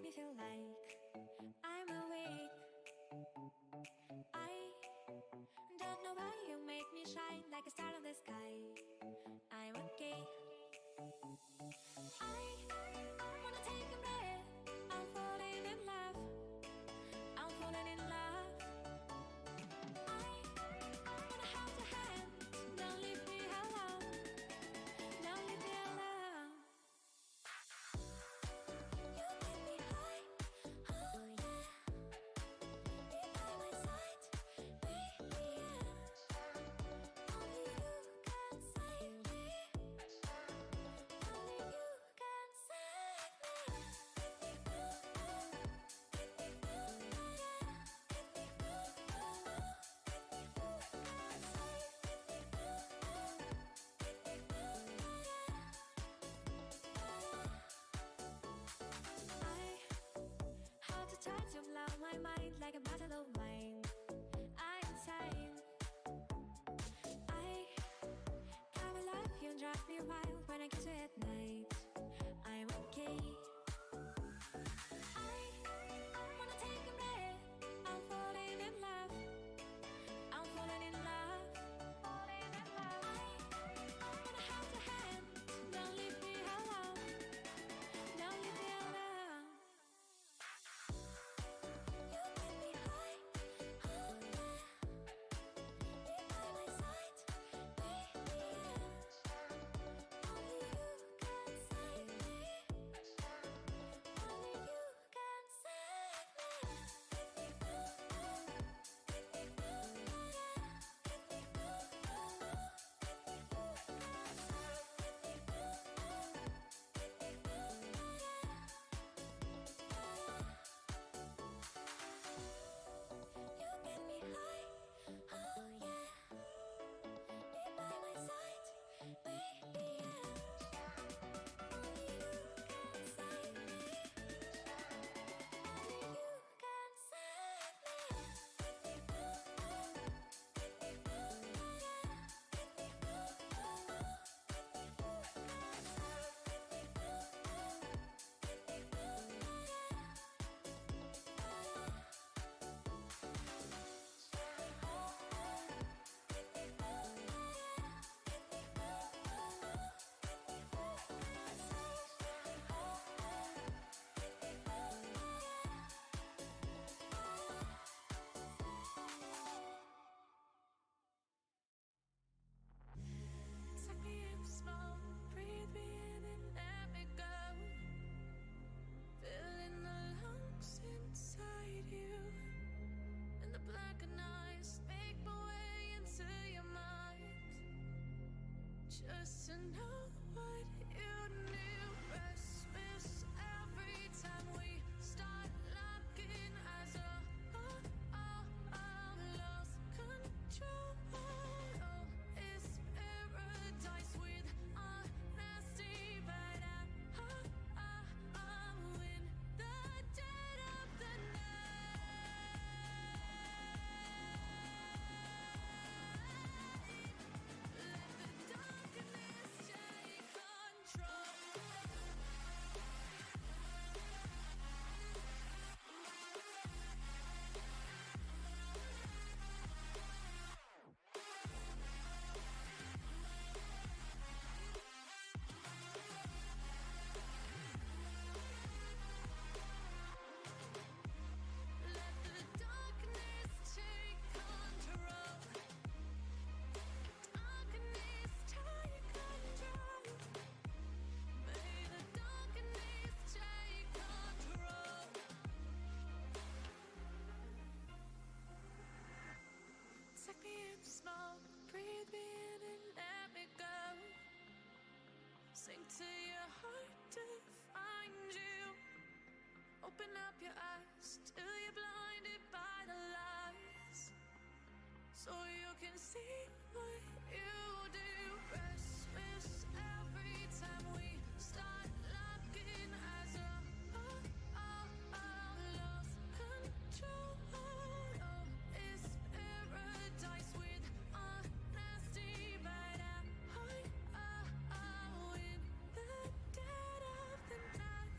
me feel like I'm awake. I don't know why you make me shine like a star in the sky. I'm okay. I wanna take a breath. I'm falling in love. I'm falling in love. I wanna hold your hand. Don't leave me alone. Don't leave me alone. You get me high. Oh yeah. Be by my side. Baby, yeah. Only you can save me. Only you can save me. How to touch you blow my mind like a bottle of wine. I'm insane. I come alive, you drive me wild when I kiss you at night. I'm okay. I wanna take a breath. I'm falling in love. I'm falling in love. Falling in love. I wanna hold your hand. Don't leave me alone. Don't leave me alone. You get me high. Oh yeah. Be by my side. Baby, yeah. Only you can save me. Only you can save me. You get me high. Oh yeah. Be by my side. Baby, yeah. Only you can save me. Only you can save me. Suck me in slow, breathe me in and let me go. Filling the lungs inside you, and the blackened eyes make my way into your mind. Just to know what you knew. Restless every time we start locking eyes. Lost control. Oh, it's paradise with honesty, but I'm in the dead of the night. Let the darkness take control. Let the darkness take control. Darkness take control. May the darkness take control. Take me in slow, breathe me in and let me go. Sink to your heart to find you. Open up your eyes till you're blinded by the lies, so you can see what you do. Restless every time we start locking eyes. Lost control. Oh, it's paradise with honesty, but I'm in the dead of the night.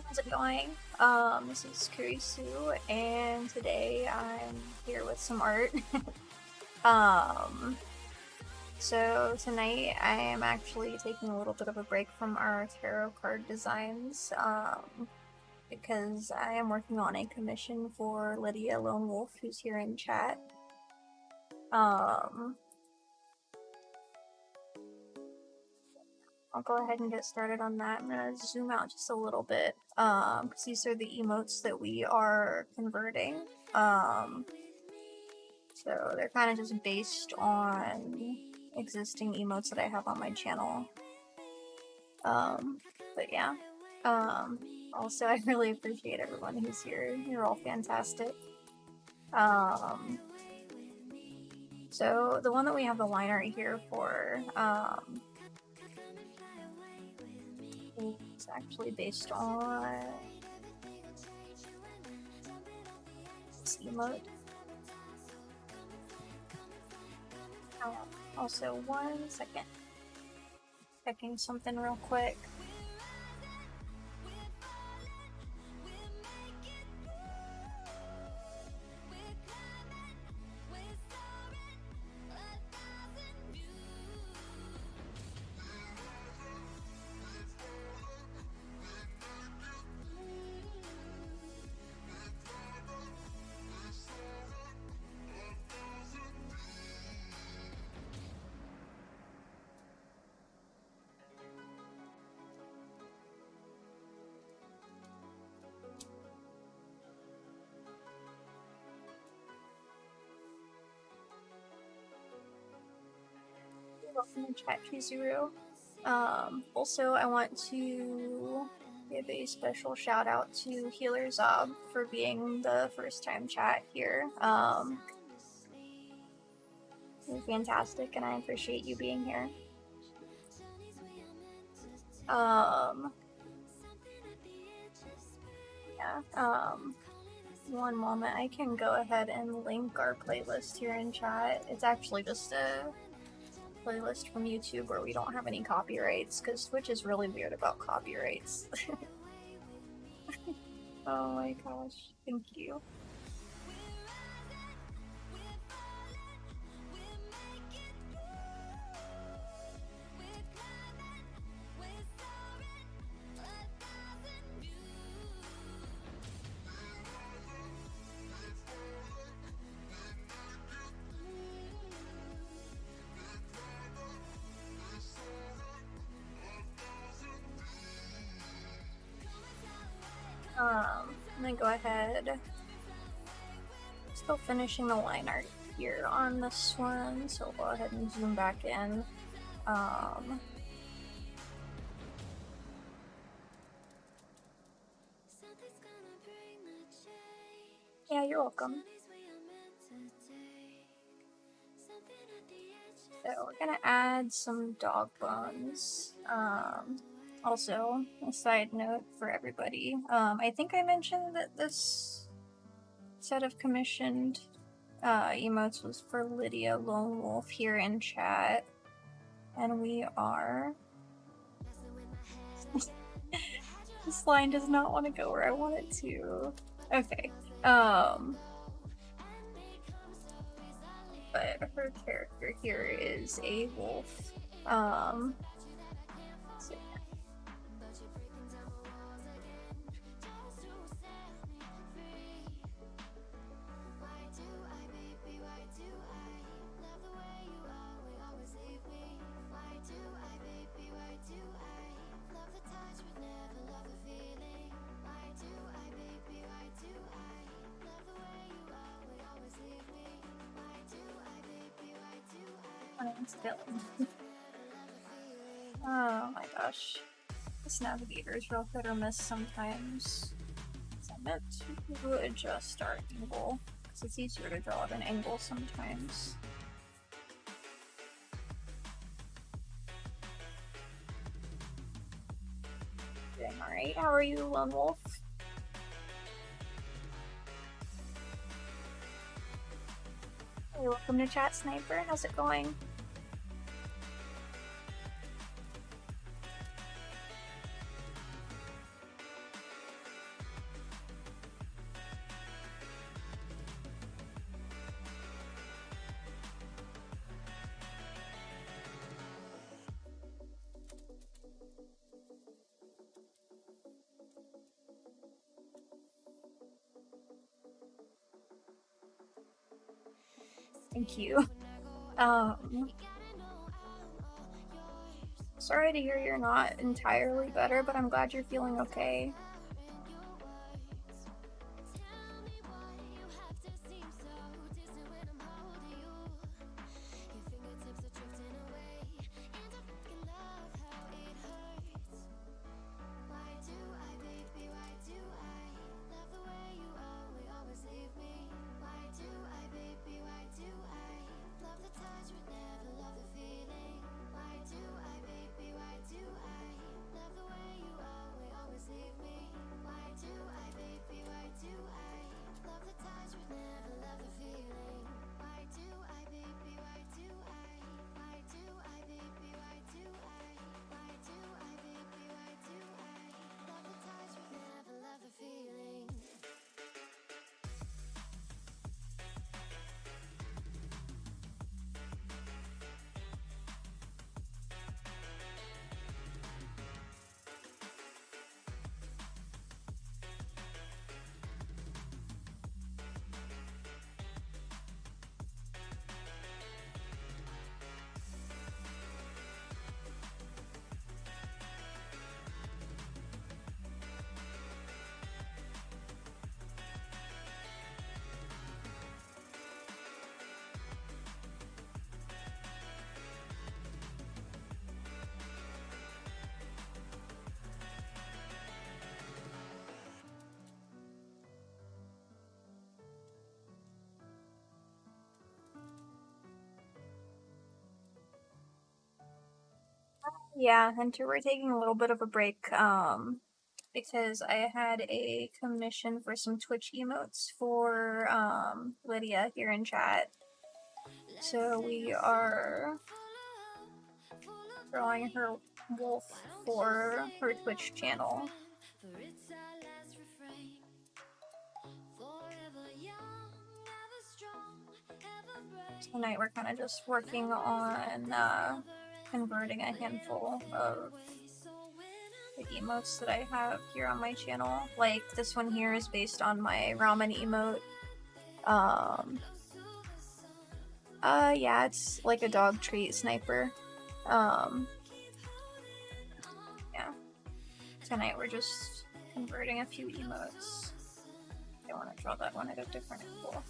How's it going? This is Kurisu, and today I'm here with some art. um, so tonight I am actually taking a little bit of a break from our tarot card designs, because I am working on a commission for Lydia Lone Wolf, who's here in chat. I'll go ahead and get started on that. I'm gonna zoom out just a little bit, because these are the emotes that we are converting. So they're kind of just based on existing emotes that I have on my channel. But yeah. Also, I really appreciate everyone who's here. You're all fantastic. So the one that we have the line art here for, is actually based on this emote. Also, 1 second. Checking something real quick. Welcome to chat, Chizuru. Also, I want to give a special shout out to Healer Zob for being the first time chat here. You're fantastic, and I appreciate you being here. Yeah, one moment, I can go ahead and link our playlist here in chat. It's actually just a playlist from YouTube where we don't have any copyrights, because Twitch is really weird about copyrights. Oh my gosh, thank you. I'm gonna go ahead. Still finishing the line art here on this one, so I'll go ahead and zoom back in. Yeah, you're welcome. So we're gonna add some dog bones. Also, a side note for everybody. I think I mentioned that this set of commissioned emotes was for Lydia Lone Wolf here in chat. And we are... This line does not want to go where I want it to. Okay. But her character here is a wolf. So yeah. Oh my gosh. This navigator is real hit or miss sometimes. So I meant to adjust our angle, because it's easier to draw at an angle sometimes. Doing alright. How are you, Lone Wolf? Hey, welcome to chat, Sniper. How's it going? Thank you. Sorry to hear you're not entirely better, but I'm glad you're feeling okay. Yeah, Hunter, we're taking a little bit of a break, because I had a commission for some Twitch emotes for, Lydia here in chat. So we are drawing her wolf for her Twitch channel. Tonight we're kind of just working on converting a handful of the emotes that I have here on my channel. Like this one here is based on my ramen emote. Yeah, it's like a dog treat sniper. Yeah. Tonight we're just converting a few emotes. I want to draw that one at a different angle.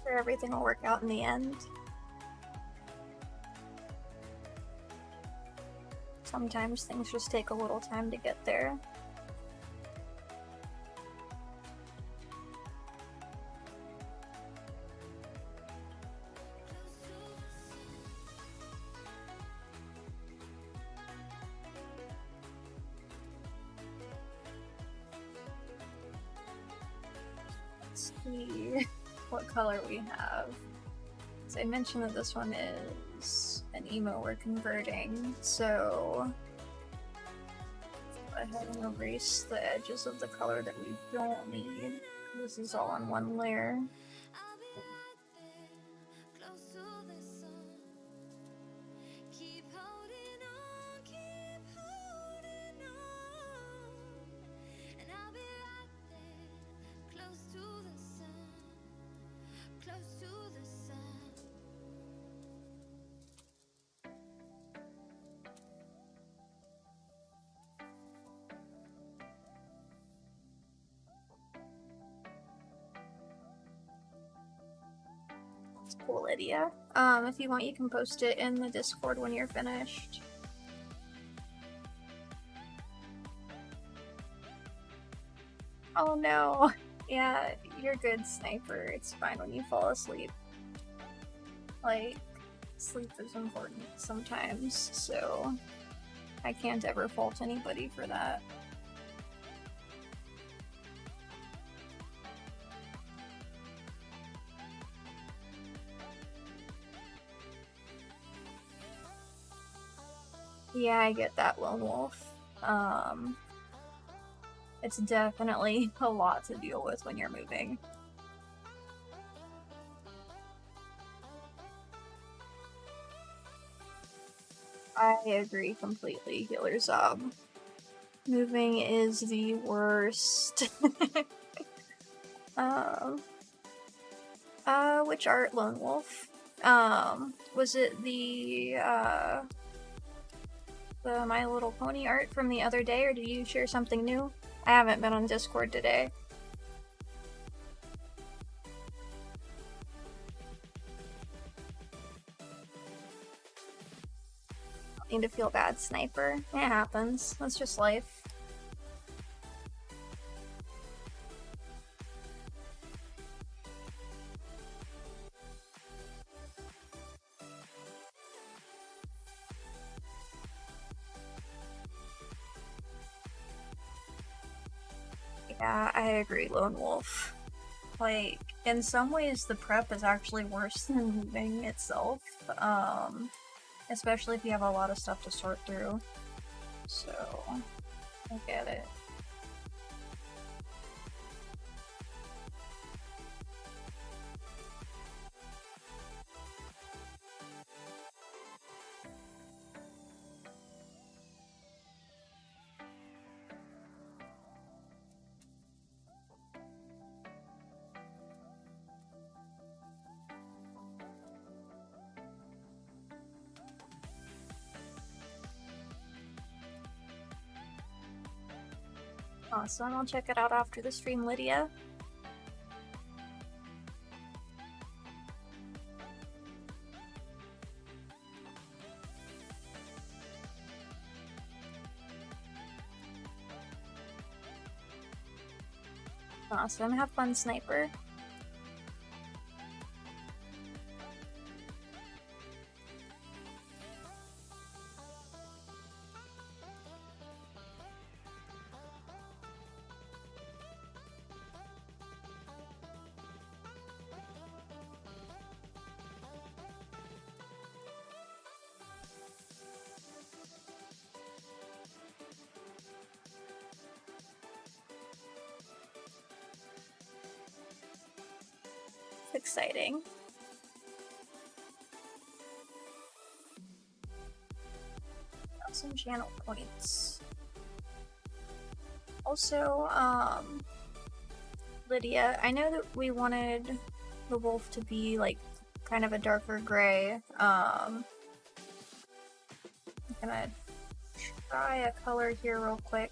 Sure, everything will work out in the end. Sometimes things just take a little time to get there. Let's see what color we have. So I mentioned that this one is an emo we're converting, so go ahead and erase the edges of the color that we don't need. This is all on one layer. Close to Cool, Lydia. If you want, you can post it in the Discord when you're finished. Oh no. Yeah, you're good, Sniper. It's fine when you fall asleep. Like, sleep is important sometimes, so I can't ever fault anybody for that. Yeah, I get that, Lone Wolf. It's definitely a lot to deal with when you're moving. I agree completely, Healer Zob. Moving is the worst. Which art, Lone Wolf? Was it the My Little Pony art from the other day, or did you share something new? I haven't been on Discord today. Need to feel bad, Sniper. It happens. That's just life. Yeah, I agree, Lone Wolf. Like, in some ways, the prep is actually worse than moving itself. Especially if you have a lot of stuff to sort through. So, I get it. Awesome, I'll check it out after the stream, Lydia. Awesome, have fun, Sniper. Exciting. Got some channel points. Also, Lydia, I know that we wanted the wolf to be like kind of a darker gray. I'm gonna try a color here real quick.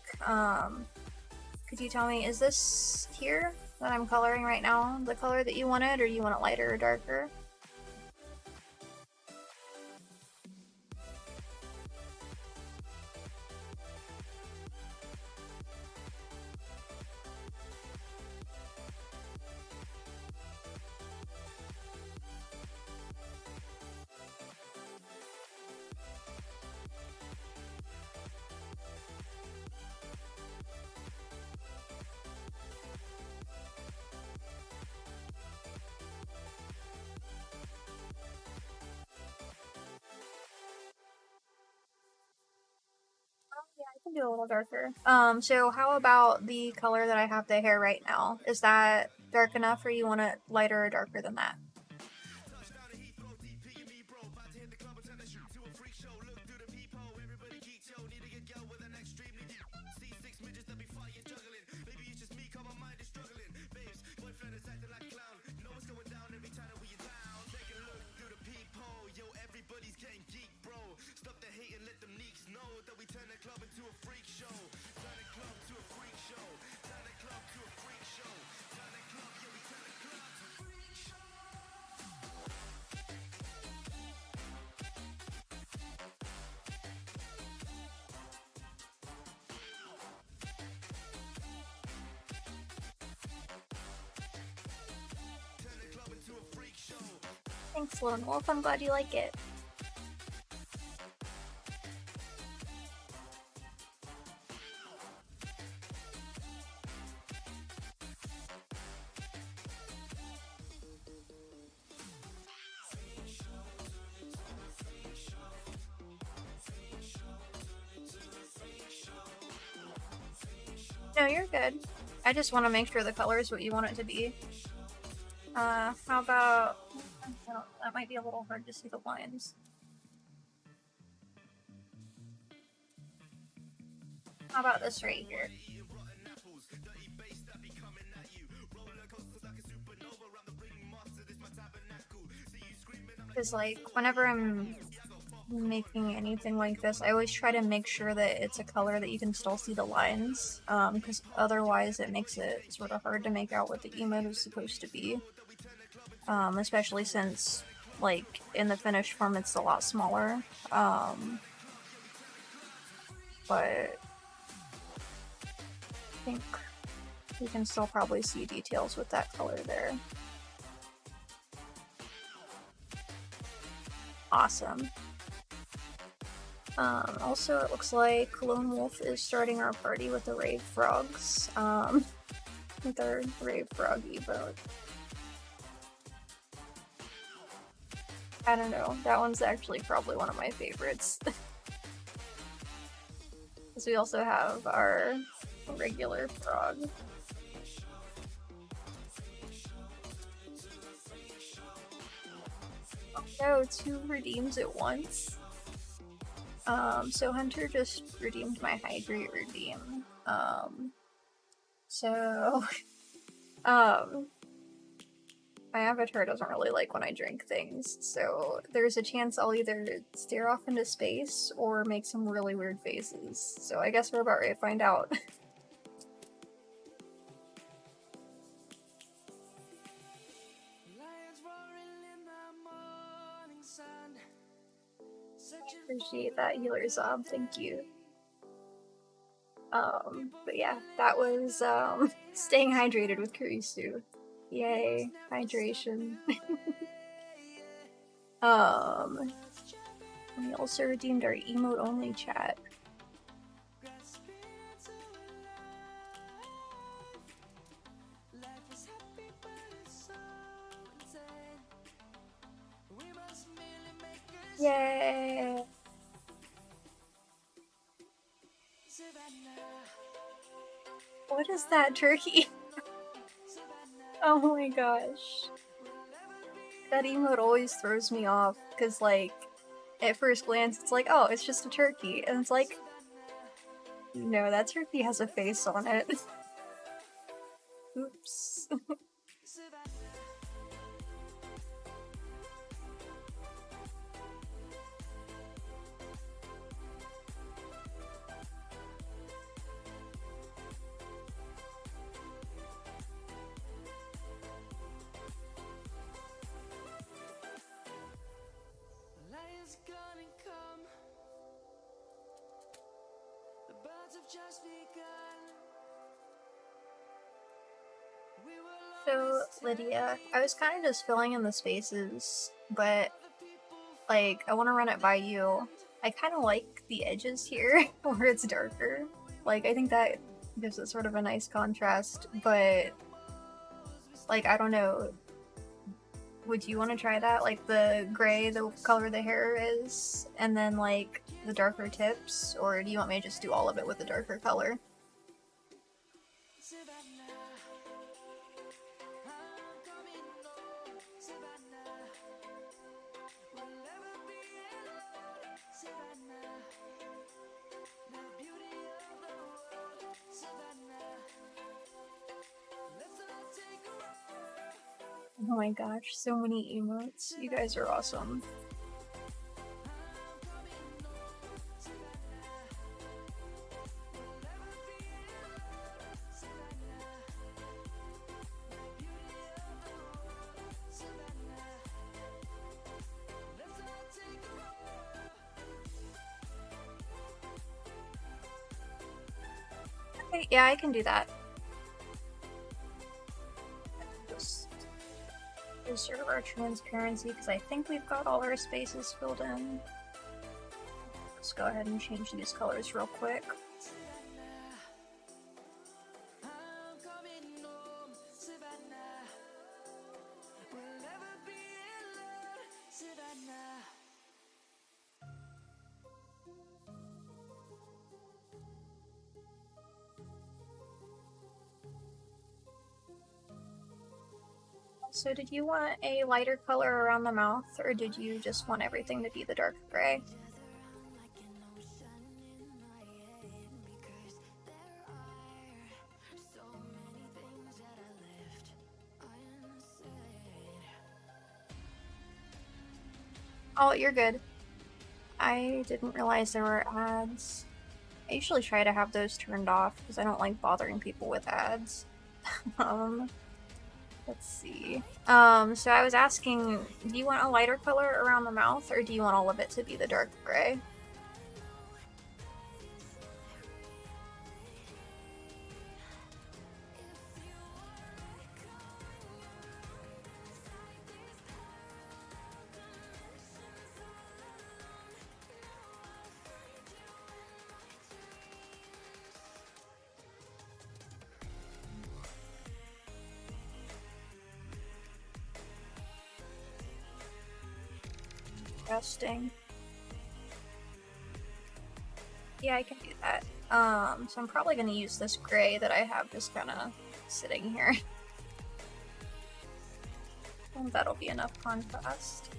Could you tell me, is this here that I'm coloring right now the color that you wanted, or do you want it lighter or darker? Can do a little darker. So how about the color that I have the hair right now? Is that dark enough, or you want it lighter or darker than that? Thanks, Lone Wolf. I'm glad you like it. No, you're good. I just want to make sure the color is what you want it to be. How about... that might be a little hard to see the lines. How about this right here? Because, like, whenever I'm making anything like this, I always try to make sure that it's a color that you can still see the lines, because otherwise it makes it sort of hard to make out what the emote is supposed to be. Especially since, like, in the finished form it's a lot smaller. But I think you can still probably see details with that color there. Awesome. Also, it looks like Lone Wolf is starting our party with the Rave Frogs, with our Rave Frog emote. I don't know, that one's actually probably one of my favorites. Because we also have our regular frog. Oh no, 2 redeems at once. So Hunter just redeemed my Hydrate redeem. My avatar doesn't really like when I drink things, so there's a chance I'll either stare off into space or make some really weird faces. So I guess we're about ready to find out. I appreciate that, Healer Zob, thank you. But yeah, that was staying hydrated with Kurisu. Yay, hydration. We also redeemed our emote only chat. Yay! What is that, turkey? Oh my gosh. That emote always throws me off, because, like, at first glance it's like, oh, it's just a turkey, and it's like, no, that turkey has a face on it. Oops. So, Lydia, I was kind of just filling in the spaces, but, like, I want to run it by you. I kind of like the edges here, where it's darker. Like, I think that gives it sort of a nice contrast, but, like, I don't know. Would you want to try that? Like, the gray, the color the hair is, and then, like, the darker tips? Or do you want me to just do all of it with the darker color? Oh my gosh, so many emotes. You guys are awesome. Okay, yeah, I can do that. Just preserve our transparency because I think we've got all our spaces filled in. Let's go ahead and change these colors real quick. So did you want a lighter color around the mouth, or did you just want everything to be the dark gray? Oh, you're good. I didn't realize there were ads. I usually try to have those turned off because I don't like bothering people with ads. Let's see. So I was asking, do you want a lighter color around the mouth, or do you want all of it to be the dark gray? Interesting. Yeah, I can do that. So I'm probably gonna use this gray that I have just kind of sitting here. And that'll be enough contrast.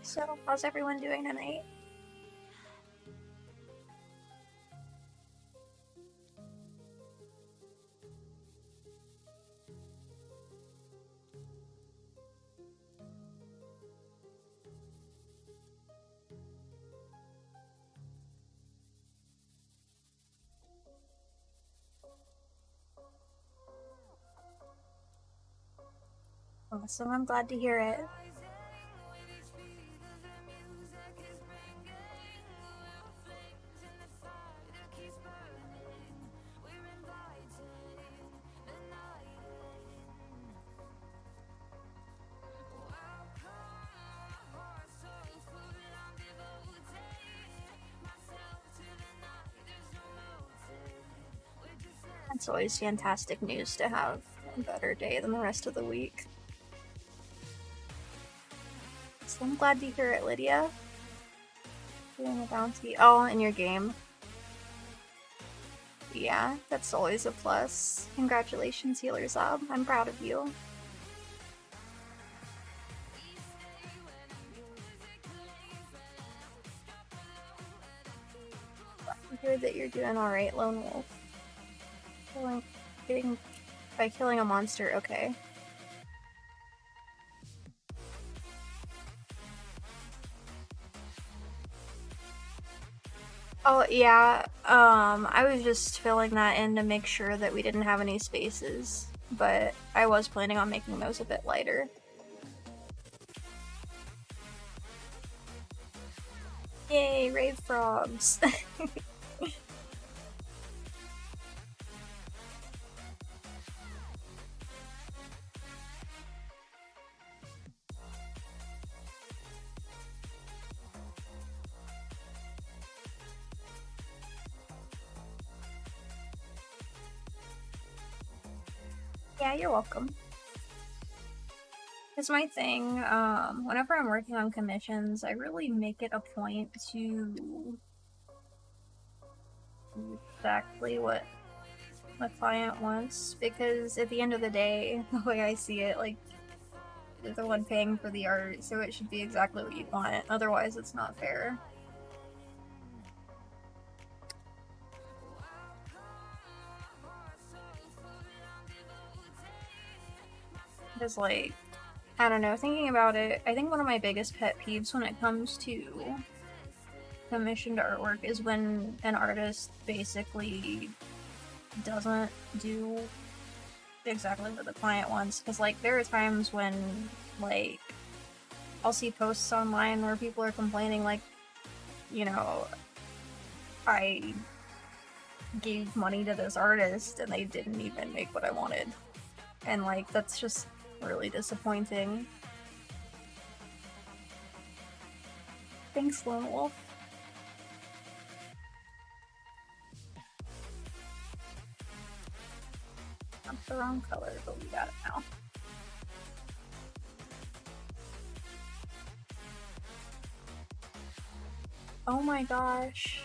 So, how's everyone doing tonight? Awesome, I'm glad to hear it. It's always fantastic news to have a better day than the rest of the week. So I'm glad to hear it, Lydia. Doing a bounty. Oh, in your game. Yeah, that's always a plus. Congratulations, Healer Zob. I'm proud of you. I hear that you're doing alright, Lone Wolf. By killing a monster, okay. Oh, yeah. I was just filling that in to make sure that we didn't have any spaces, but I was planning on making those a bit lighter. Yay, rave frogs. Yeah, you're welcome. It's my thing. Whenever I'm working on commissions, I really make it a point to do exactly what the client wants, because at the end of the day, the way I see it, like, you're the one paying for the art, so it should be exactly what you want. Otherwise, it's not fair. Because, like, I don't know, thinking about it, I think one of my biggest pet peeves when it comes to commissioned artwork is when an artist basically doesn't do exactly what the client wants. Because, like, there are times when, like, I'll see posts online where people are complaining, like, you know, I gave money to this artist and they didn't even make what I wanted. And, like, that's just really disappointing. Thanks, Lone Wolf. That's the wrong color, but we got it now. Oh my gosh.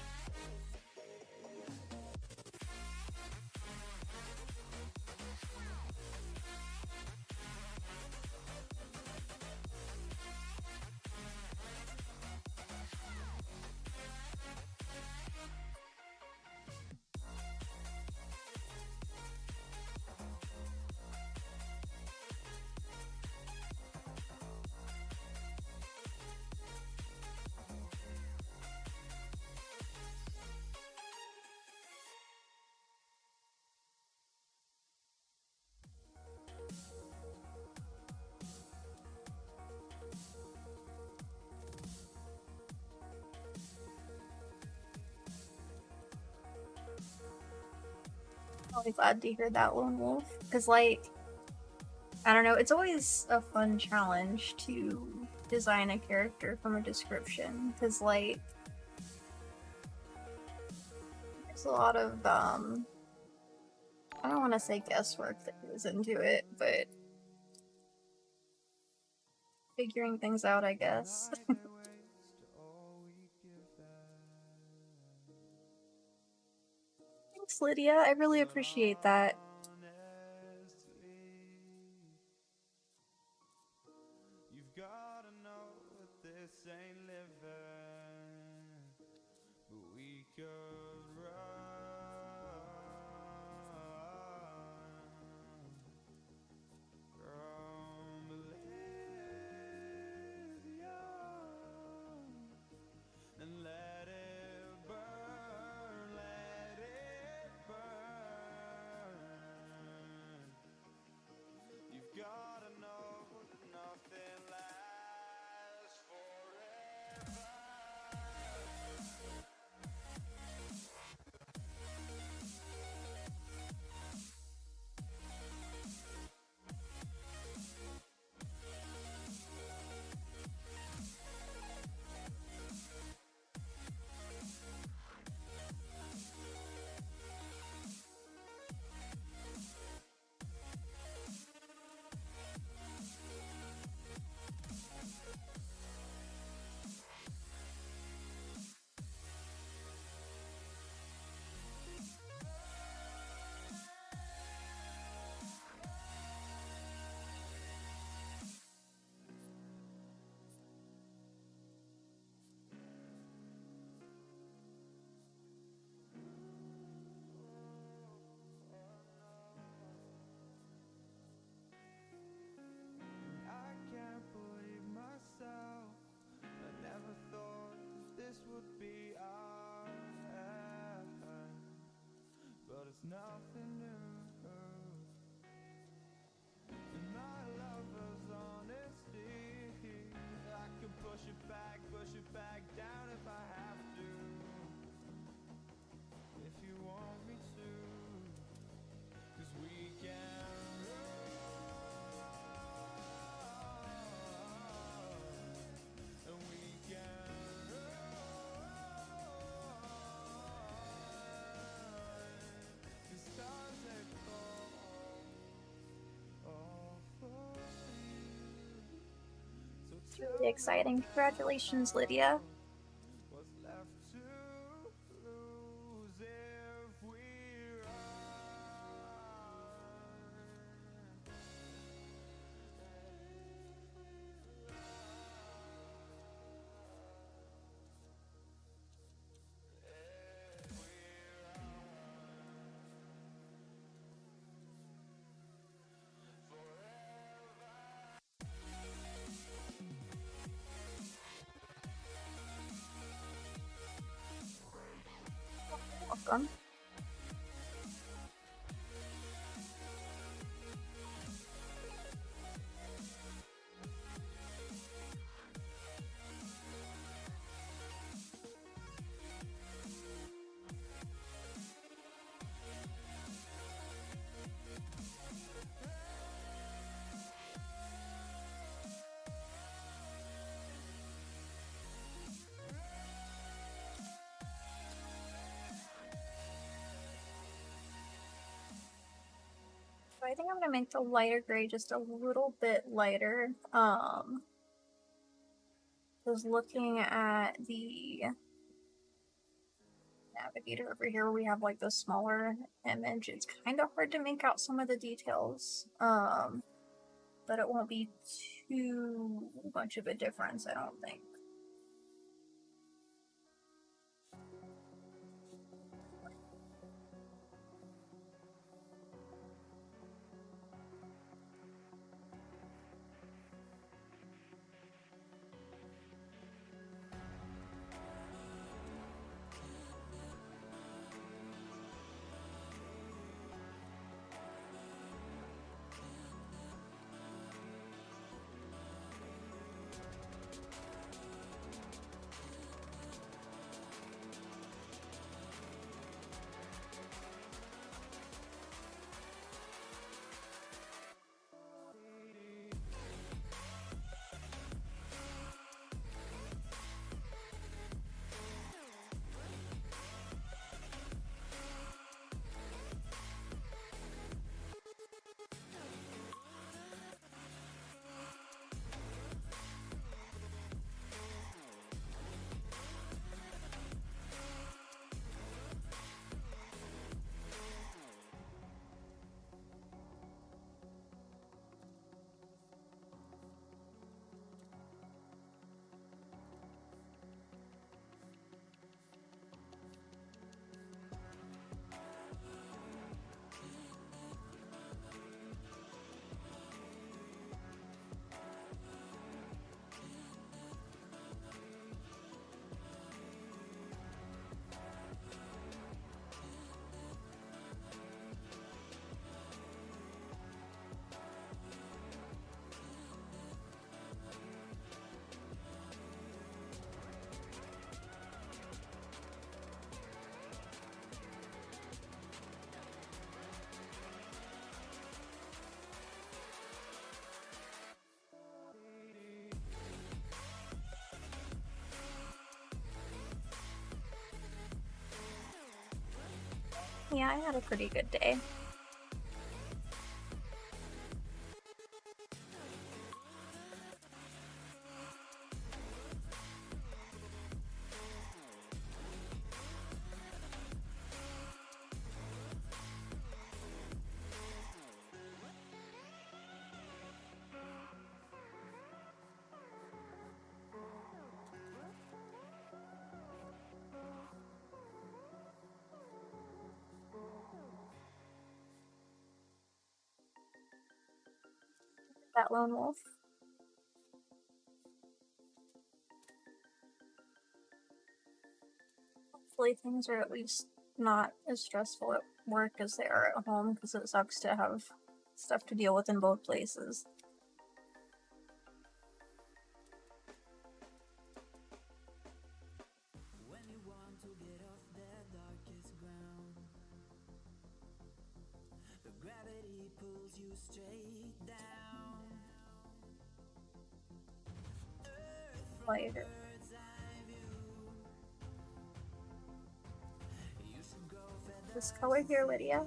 I'm really glad to hear that, Lone Wolf. Because, like, I don't know, it's always a fun challenge to design a character from a description. Because, like, there's a lot of, I don't want to say guesswork that goes into it, but figuring things out, I guess. Thanks, Lydia. I really appreciate that. nothing new. And my lover's honesty, I can push it back down if I have to. If you want me to, 'cause we can run, and we can run. The stars they fall all for you. So It's really exciting. Congratulations, Lydia. what's left to lose if we Welcome. So I think I'm gonna make the lighter gray just a little bit lighter. Just looking at the navigator over here, we have like the smaller image. It's kind of hard to make out some of the details, but it won't be too much of a difference, I don't think. Yeah, I had a pretty good day. That lone wolf. Hopefully things are at least not as stressful at work as they are at home, because it sucks to have stuff to deal with in both places. Lighter. This color here, Lydia.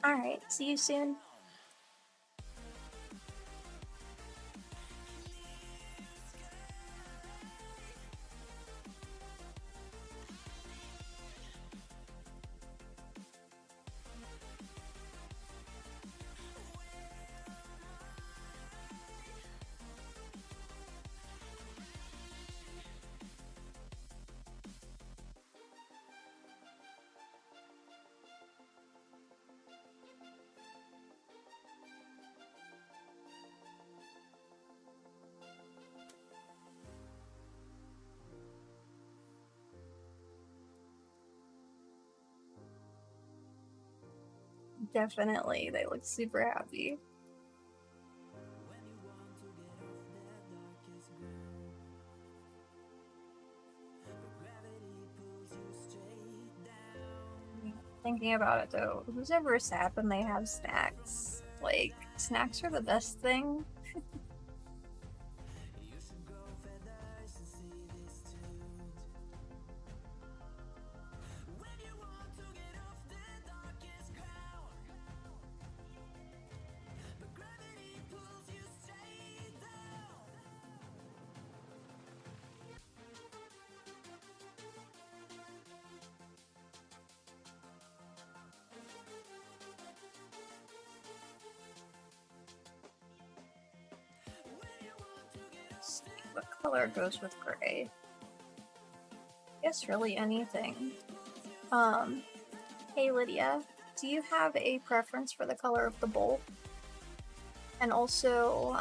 Alright, see you soon. Definitely, they look super happy. Thinking about it though, who's ever sat when they have snacks? Like, snacks are the best thing. What color goes with gray? I guess really anything. Hey Lydia, do you have a preference for the color of the bowl? And also,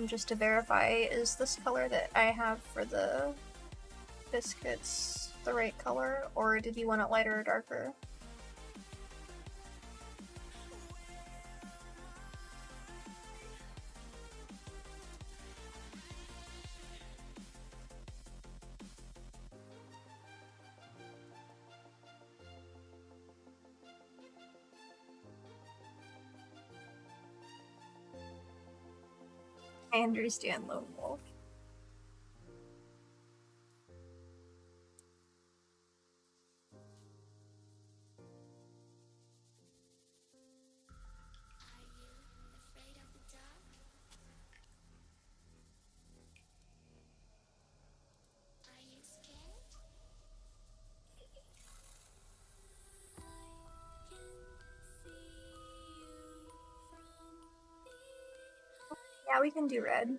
just to verify, is this color that I have for the biscuits the right color, or did you want it lighter or darker? I understand, Lone Wolf. Yeah, we can do red.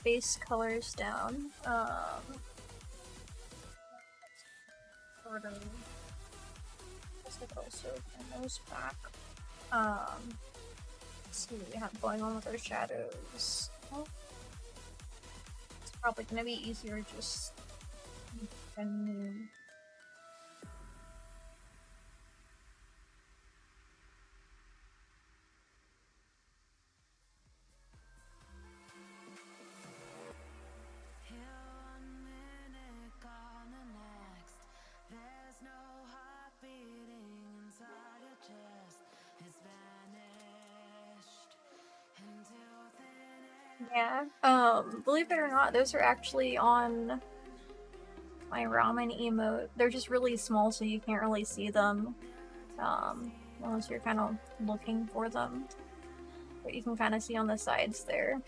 base colors down. Sort of. I could also bring those back. Let's see what we have going on with our shadows. Well, it's probably gonna be easier just than yeah. Believe it or not, those are actually on my ramen emote. They're just really small, so you can't really see them. Unless you're kind of looking for them. But you can kind of see on the sides there.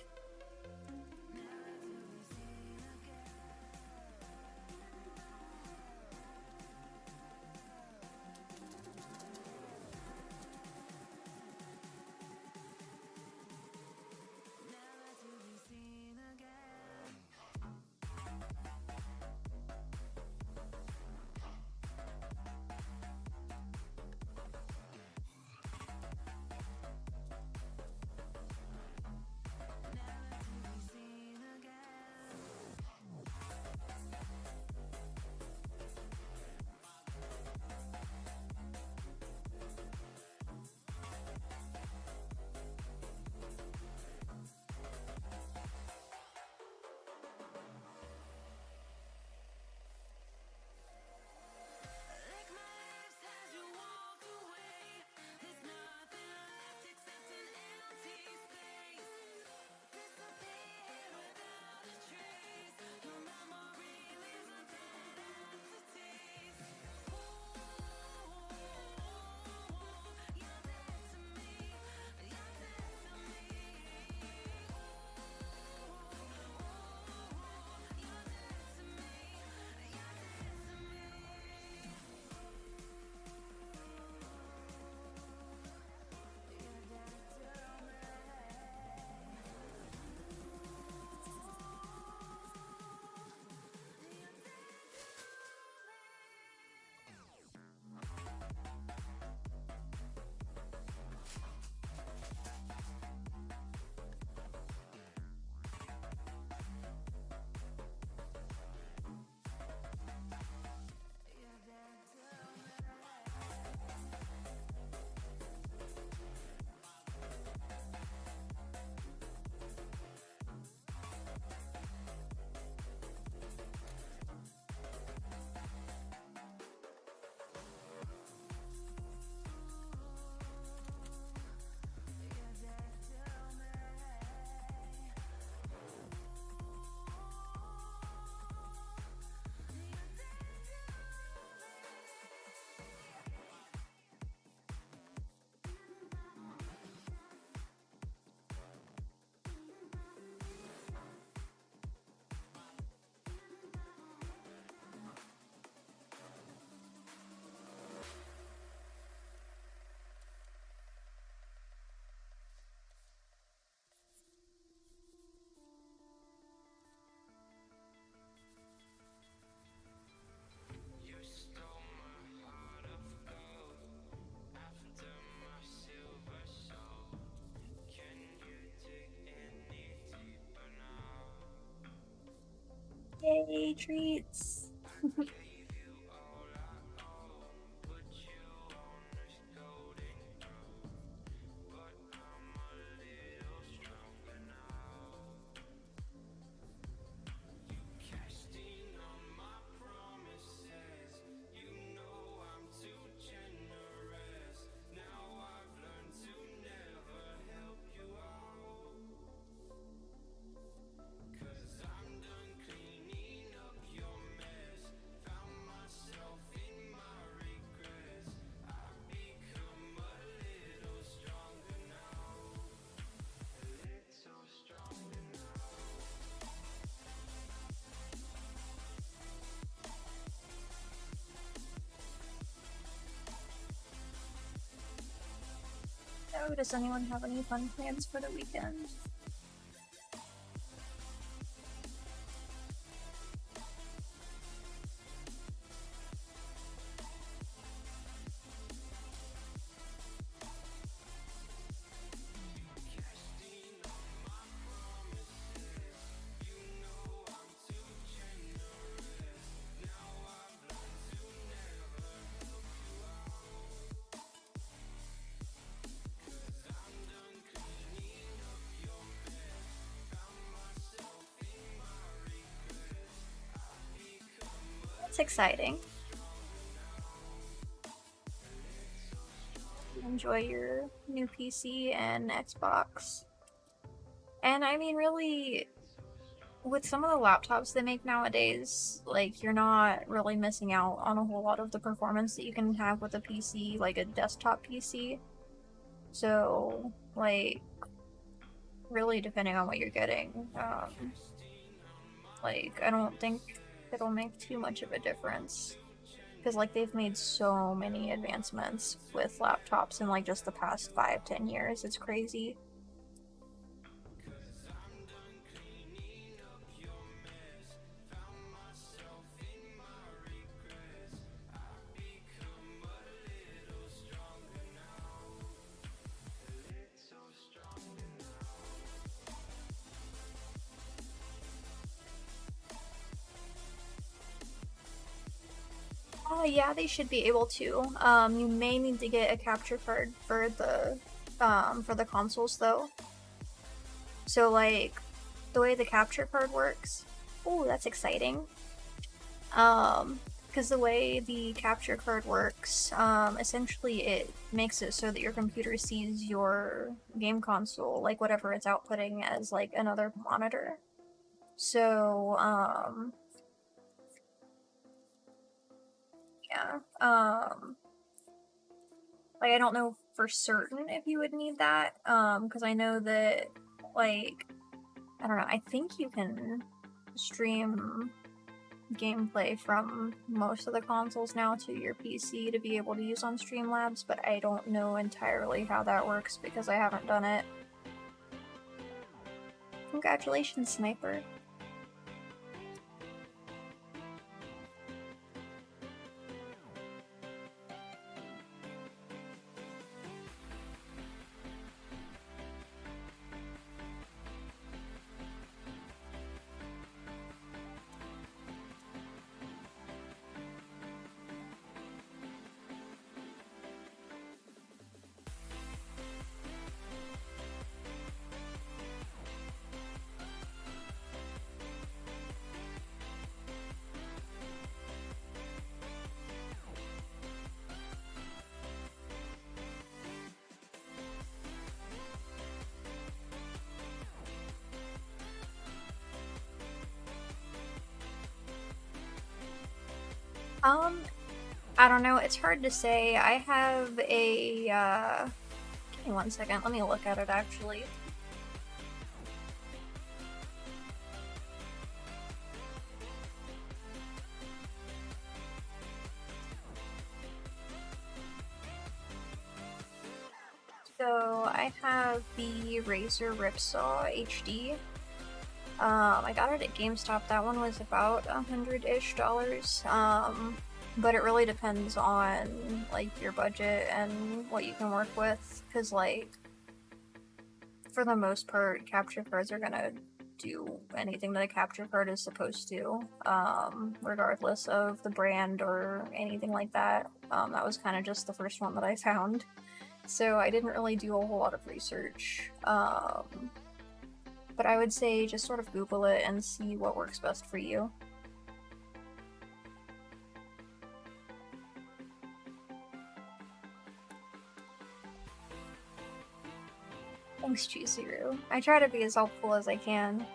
Yay, treats! So, does anyone have any fun plans for the weekend? that's exciting. Enjoy your new PC and Xbox. And I mean, really, with some of the laptops they make nowadays, like, you're not really missing out on a whole lot of the performance that you can have with a PC, like a desktop PC. So, like, really depending on what you're getting, like, I don't think it'll make too much of a difference. Because, like, they've made so many advancements with laptops in, like, just the past 5-10 years. It's crazy. Yeah, they should be able to. You may need to get a capture card for the consoles, though. So, like, the way the capture card works... Oh, that's exciting. Because the way the capture card works, essentially it makes it so that your computer sees your game console, like, whatever it's outputting, as, like, another monitor. So, yeah. Like, I don't know for certain if you would need that, because I know that, like, I don't know, I think you can stream gameplay from most of the consoles now to your PC to be able to use on Streamlabs, but I don't know entirely how that works because I haven't done it. Congratulations, Sniper. I don't know, it's hard to say. I have a, give me 1 second, let me look at it actually. So, I have the Razer Ripsaw HD. I got it at GameStop. That one was about $100-ish. But it really depends on, like, your budget and what you can work with. Because, like, for the most part, capture cards are gonna do anything that a capture card is supposed to, regardless of the brand or anything like that. That was kind of just the first one that I found. So I didn't really do a whole lot of research. But I would say just sort of Google it and see what works best for you. Thanks, Chizuru. I try to be as helpful as I can.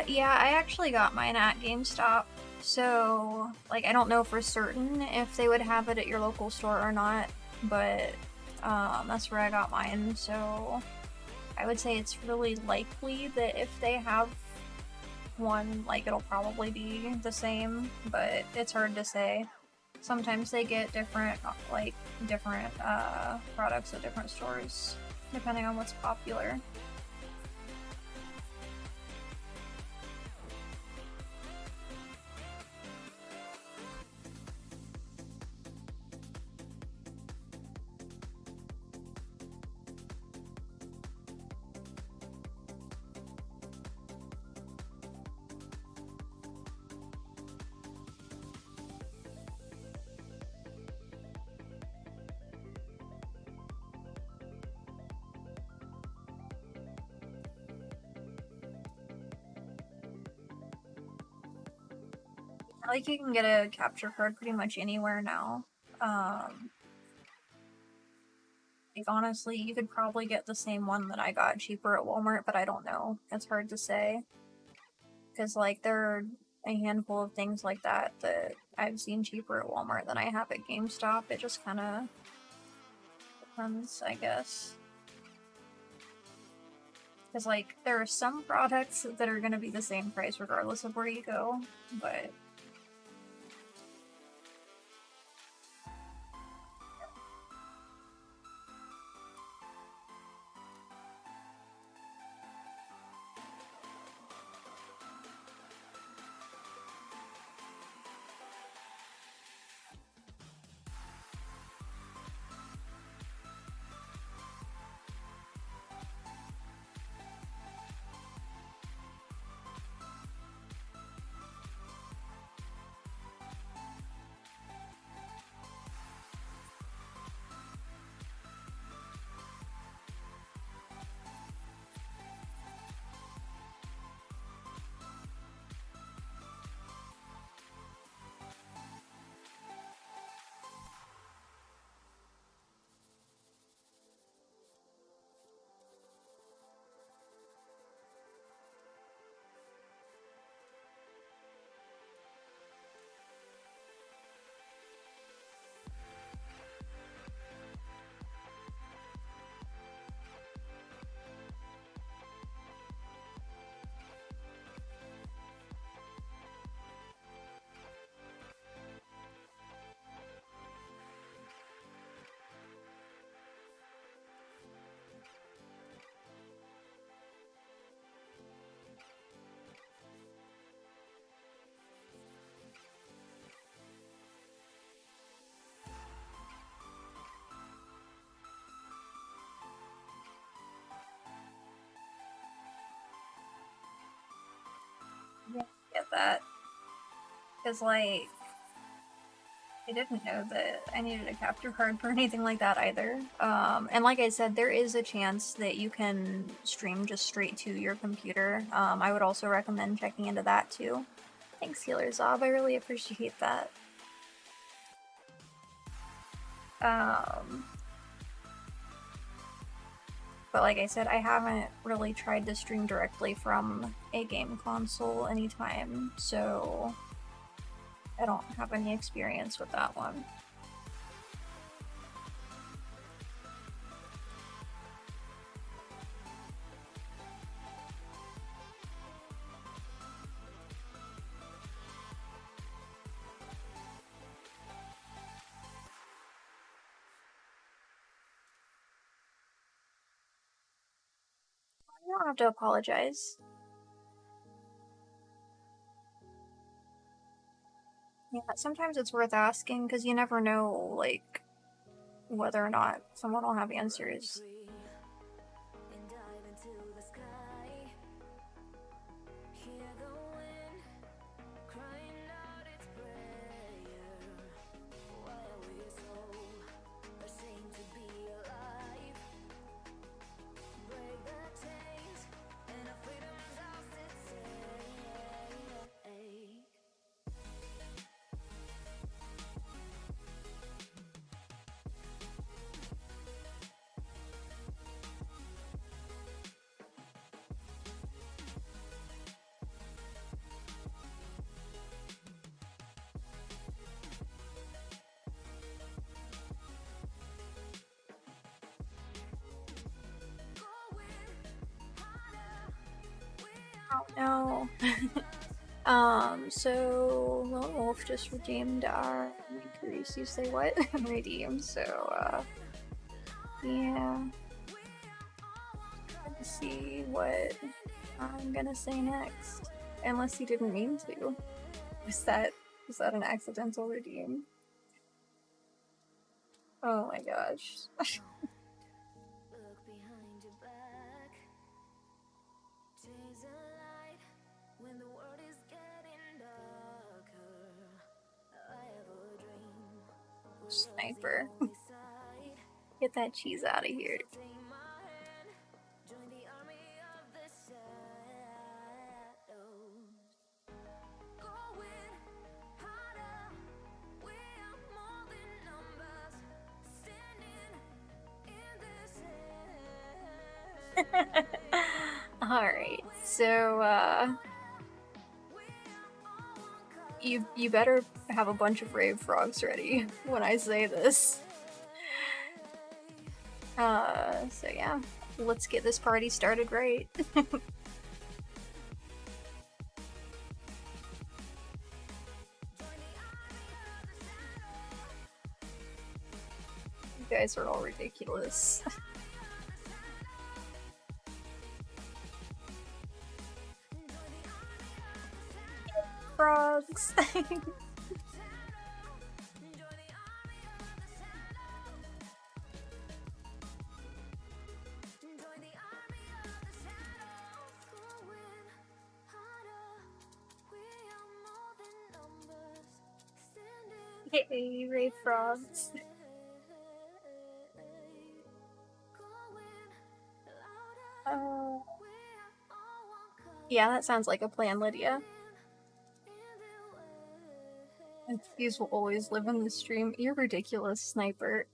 Yeah, I actually got mine at GameStop, so, like, I don't know for certain if they would have it at your local store or not, but, that's where I got mine, so, I would say it's really likely that if they have one, like, it'll probably be the same, but it's hard to say. Sometimes they get different, like, different products at different stores, depending on what's popular. Like, you can get a capture card pretty much anywhere now. Like, honestly, you could probably get the same one that I got cheaper at Walmart, but I don't know. It's hard to say. Because, like, there are a handful of things like that that I've seen cheaper at Walmart than I have at GameStop. It just kind of depends, I guess. Because, like, there are some products that are going to be the same price regardless of where you go, but... Yeah, I get that. Because, like, I didn't know that I needed a capture card for anything like that either. And like I said, there is a chance that you can stream just straight to your computer. I would also recommend checking into that too. Thanks, Healer Zob. I really appreciate that. But like I said, I haven't really tried to stream directly from a game console anytime, so I don't have any experience with that one. You don't have to apologize. Yeah, sometimes it's worth asking because you never know, like, whether or not someone will have answers. So Lone Wolf just redeemed our Kurisu say what? Redeemed, so yeah. Let's see what I'm gonna say next. Unless he didn't mean to. Was that an accidental redeem? Oh my gosh. Look behind your back. Chase a light when the world is getting darker. I have a dream. Sniper. Get that cheese out of here. Join the army of the shadows. Going harder. We are more than numbers. Standing in this Alright, so you better have a bunch of rave frogs ready when I say this. So yeah, let's get this party started right. You guys are all ridiculous. Frogs. Hey, rave frogs. Yeah, that sounds like a plan, Lydia. And these will always live in the stream. You're ridiculous, Sniper.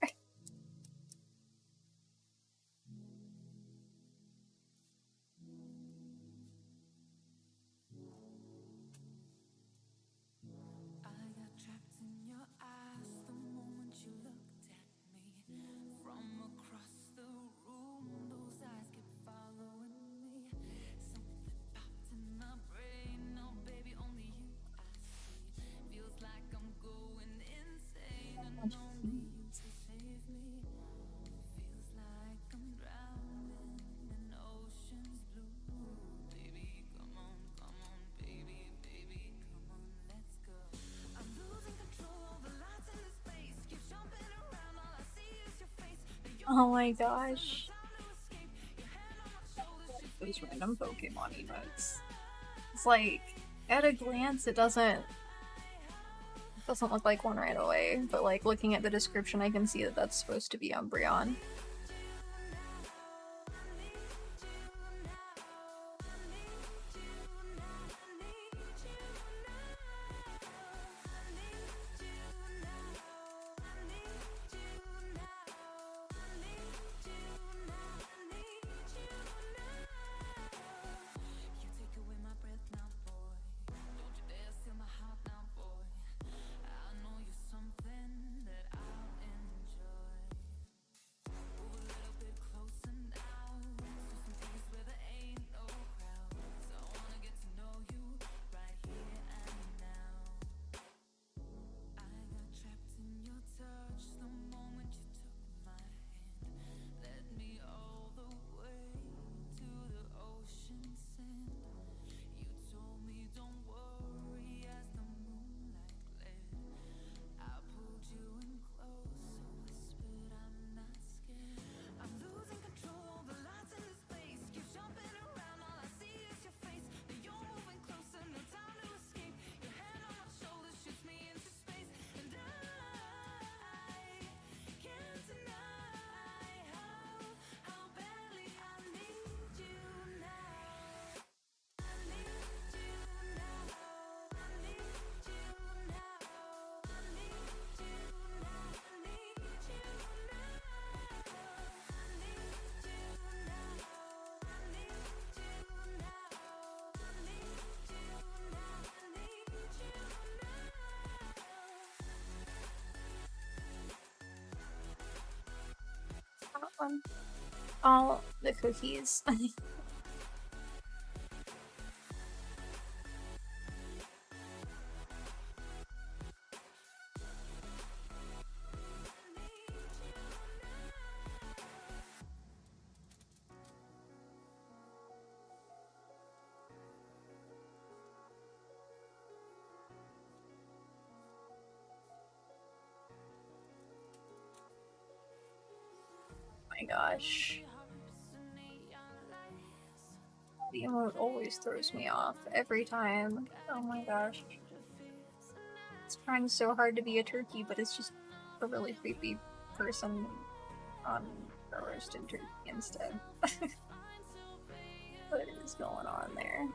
Oh my gosh. Those random Pokemon emotes. It's like, at a glance, it doesn't look like one right away, but like looking at the description, I can see that that's supposed to be Umbreon. Oh, the cookies. gosh. The emote always throws me off every time. Oh my gosh. It's trying so hard to be a turkey, but it's just a really creepy person on a roasted turkey instead. What is going on there?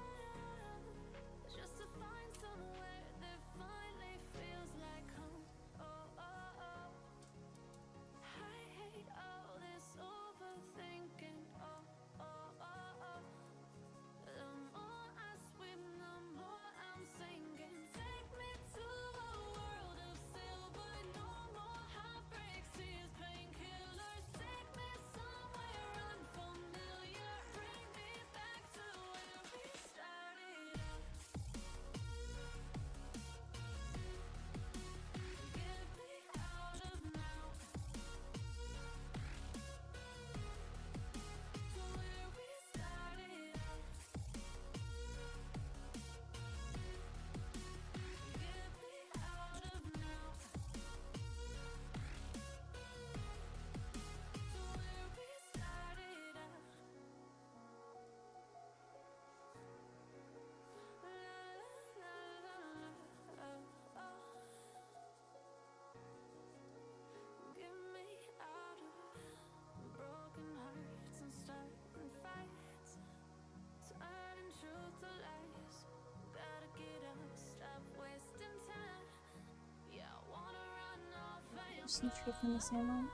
From the same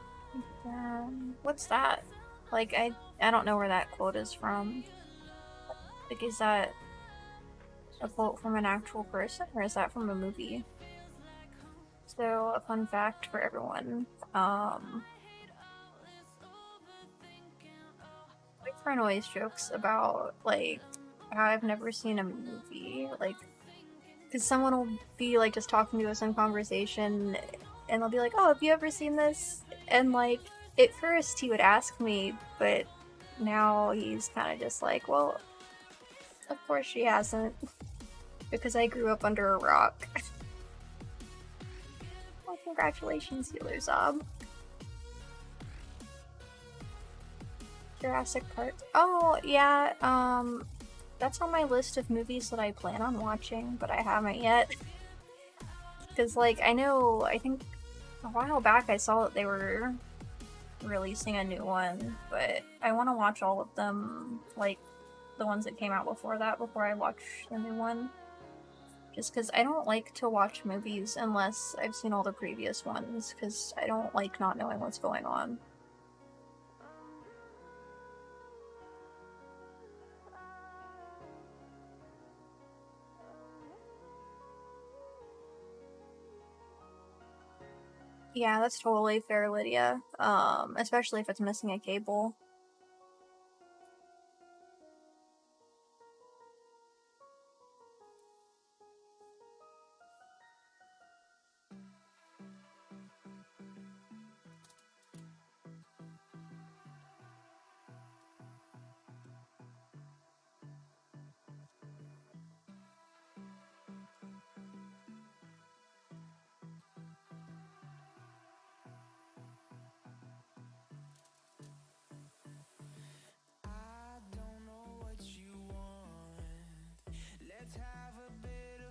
one. What's that? Like, I don't know where that quote is from. Like, is that a quote from an actual person, or is that from a movie? So, a fun fact for everyone. My friend always jokes about, like, how I've never seen a movie, like, because someone will be, like, just talking to us in conversation, and they'll be like, oh, have you ever seen this? And, like, at first he would ask me, but now he's kind of just like, well, of course she hasn't, because I grew up under a rock. Well, congratulations, Healer Zob. Jurassic Park. Oh, yeah, that's on my list of movies that I plan on watching, but I haven't yet. Because, like, I think a while back I saw that they were releasing a new one, but I want to watch all of them, like, the ones that came out before that, before I watch the new one. Just because I don't like to watch movies unless I've seen all the previous ones, because I don't like not knowing what's going on. Yeah, that's totally fair, Lydia. Especially if it's missing a cable.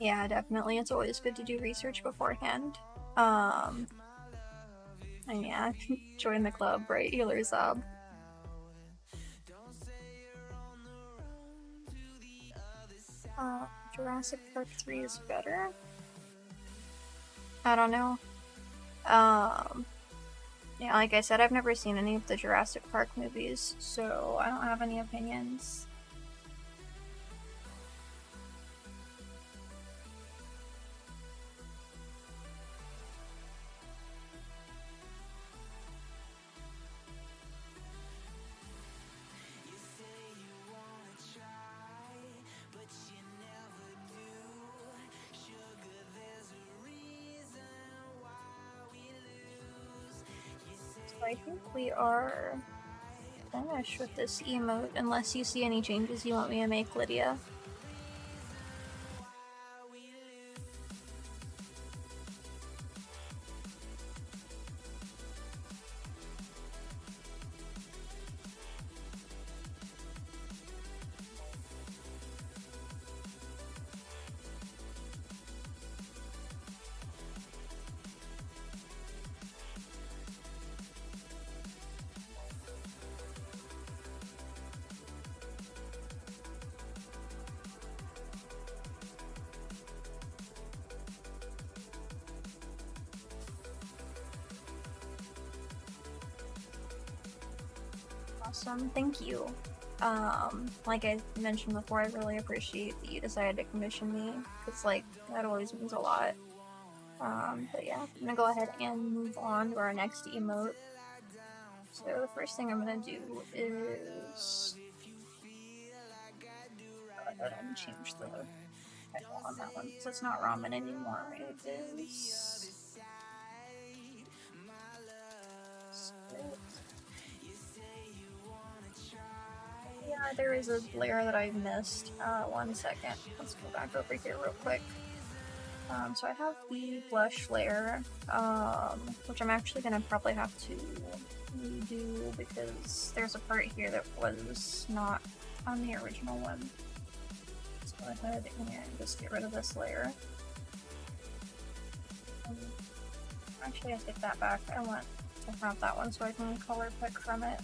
Yeah, definitely. It's always good to do research beforehand. And yeah, join the club, right? Healer Zob. Jurassic Park 3 is better? I don't know. Yeah, like I said, I've never seen any of the Jurassic Park movies, so I don't have any opinions. So I think we are finished with this emote, unless you see any changes you want me to make, Lydia. Awesome, thank you. Like I mentioned before, I really appreciate that you decided to commission me, because, like, that always means a lot. But yeah, I'm gonna go ahead and move on to our next emote. So the first thing I'm gonna do is go ahead and change the title on that one, because it's not ramen anymore. It is... Yeah, there is a layer that I missed. 1 second. Let's go back over here real quick. So I have the blush layer, which I'm actually gonna probably have to redo because there's a part here that was not on the original one. Let's go ahead and just get rid of this layer. Actually, I take that back. I want to have that one so I can color pick from it.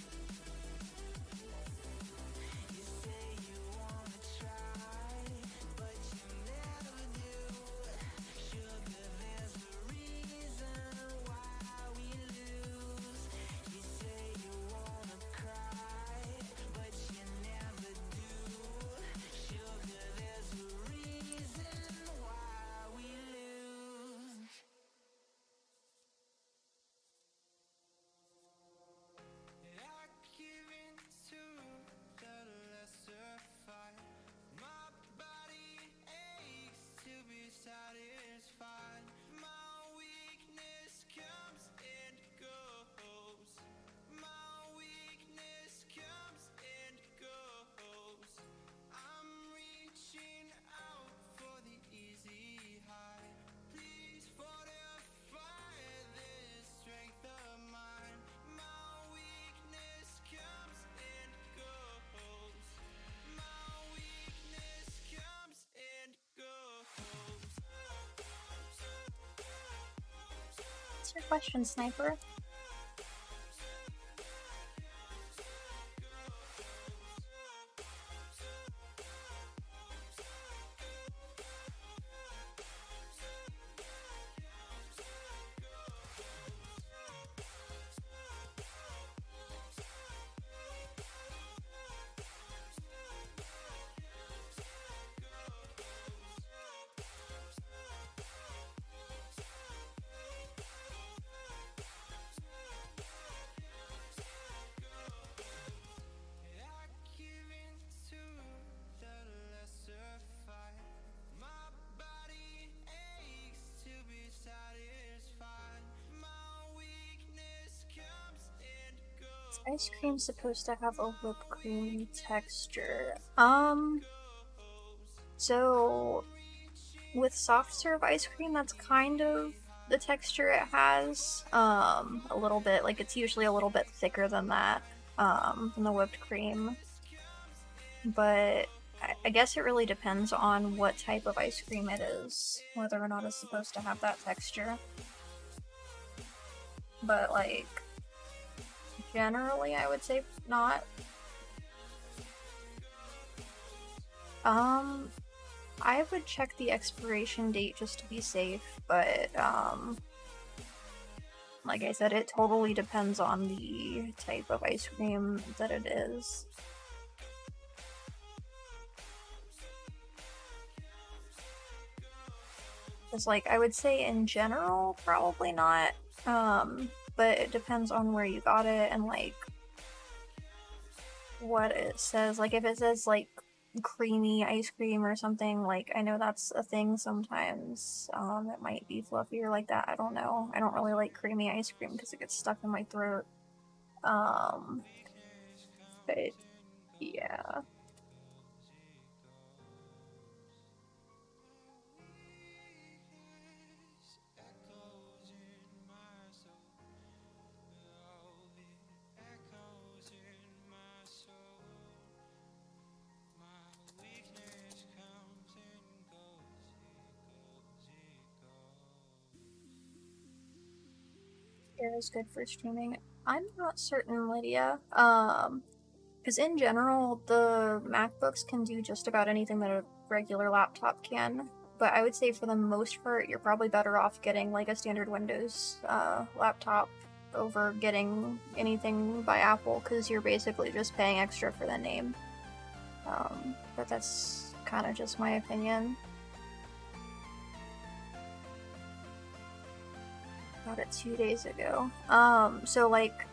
What's your question, Sniper? Ice cream's supposed to have a whipped cream texture. So with soft serve ice cream, that's kind of the texture it has. A little bit, like it's usually a little bit thicker than that, than the whipped cream. But I guess it really depends on what type of ice cream it is, whether or not it's supposed to have that texture. But, like, generally I would say not. I would check the expiration date just to be safe, but, like I said, it totally depends on the type of ice cream that it is. Because, like, I would say in general, probably not, but it depends on where you got it and, like, what it says. Like, if it says, like, creamy ice cream or something, like, I know that's a thing sometimes. It might be fluffier like that. I don't know. I don't really like creamy ice cream because it gets stuck in my throat. But yeah. Air is good for streaming. I'm not certain, Lydia. Because in general, the MacBooks can do just about anything that a regular laptop can. But I would say for the most part, you're probably better off getting like a standard Windows laptop. over getting anything by Apple because you're basically just paying extra for the name. But that's kind of just my opinion. Got it 2 days ago. So like,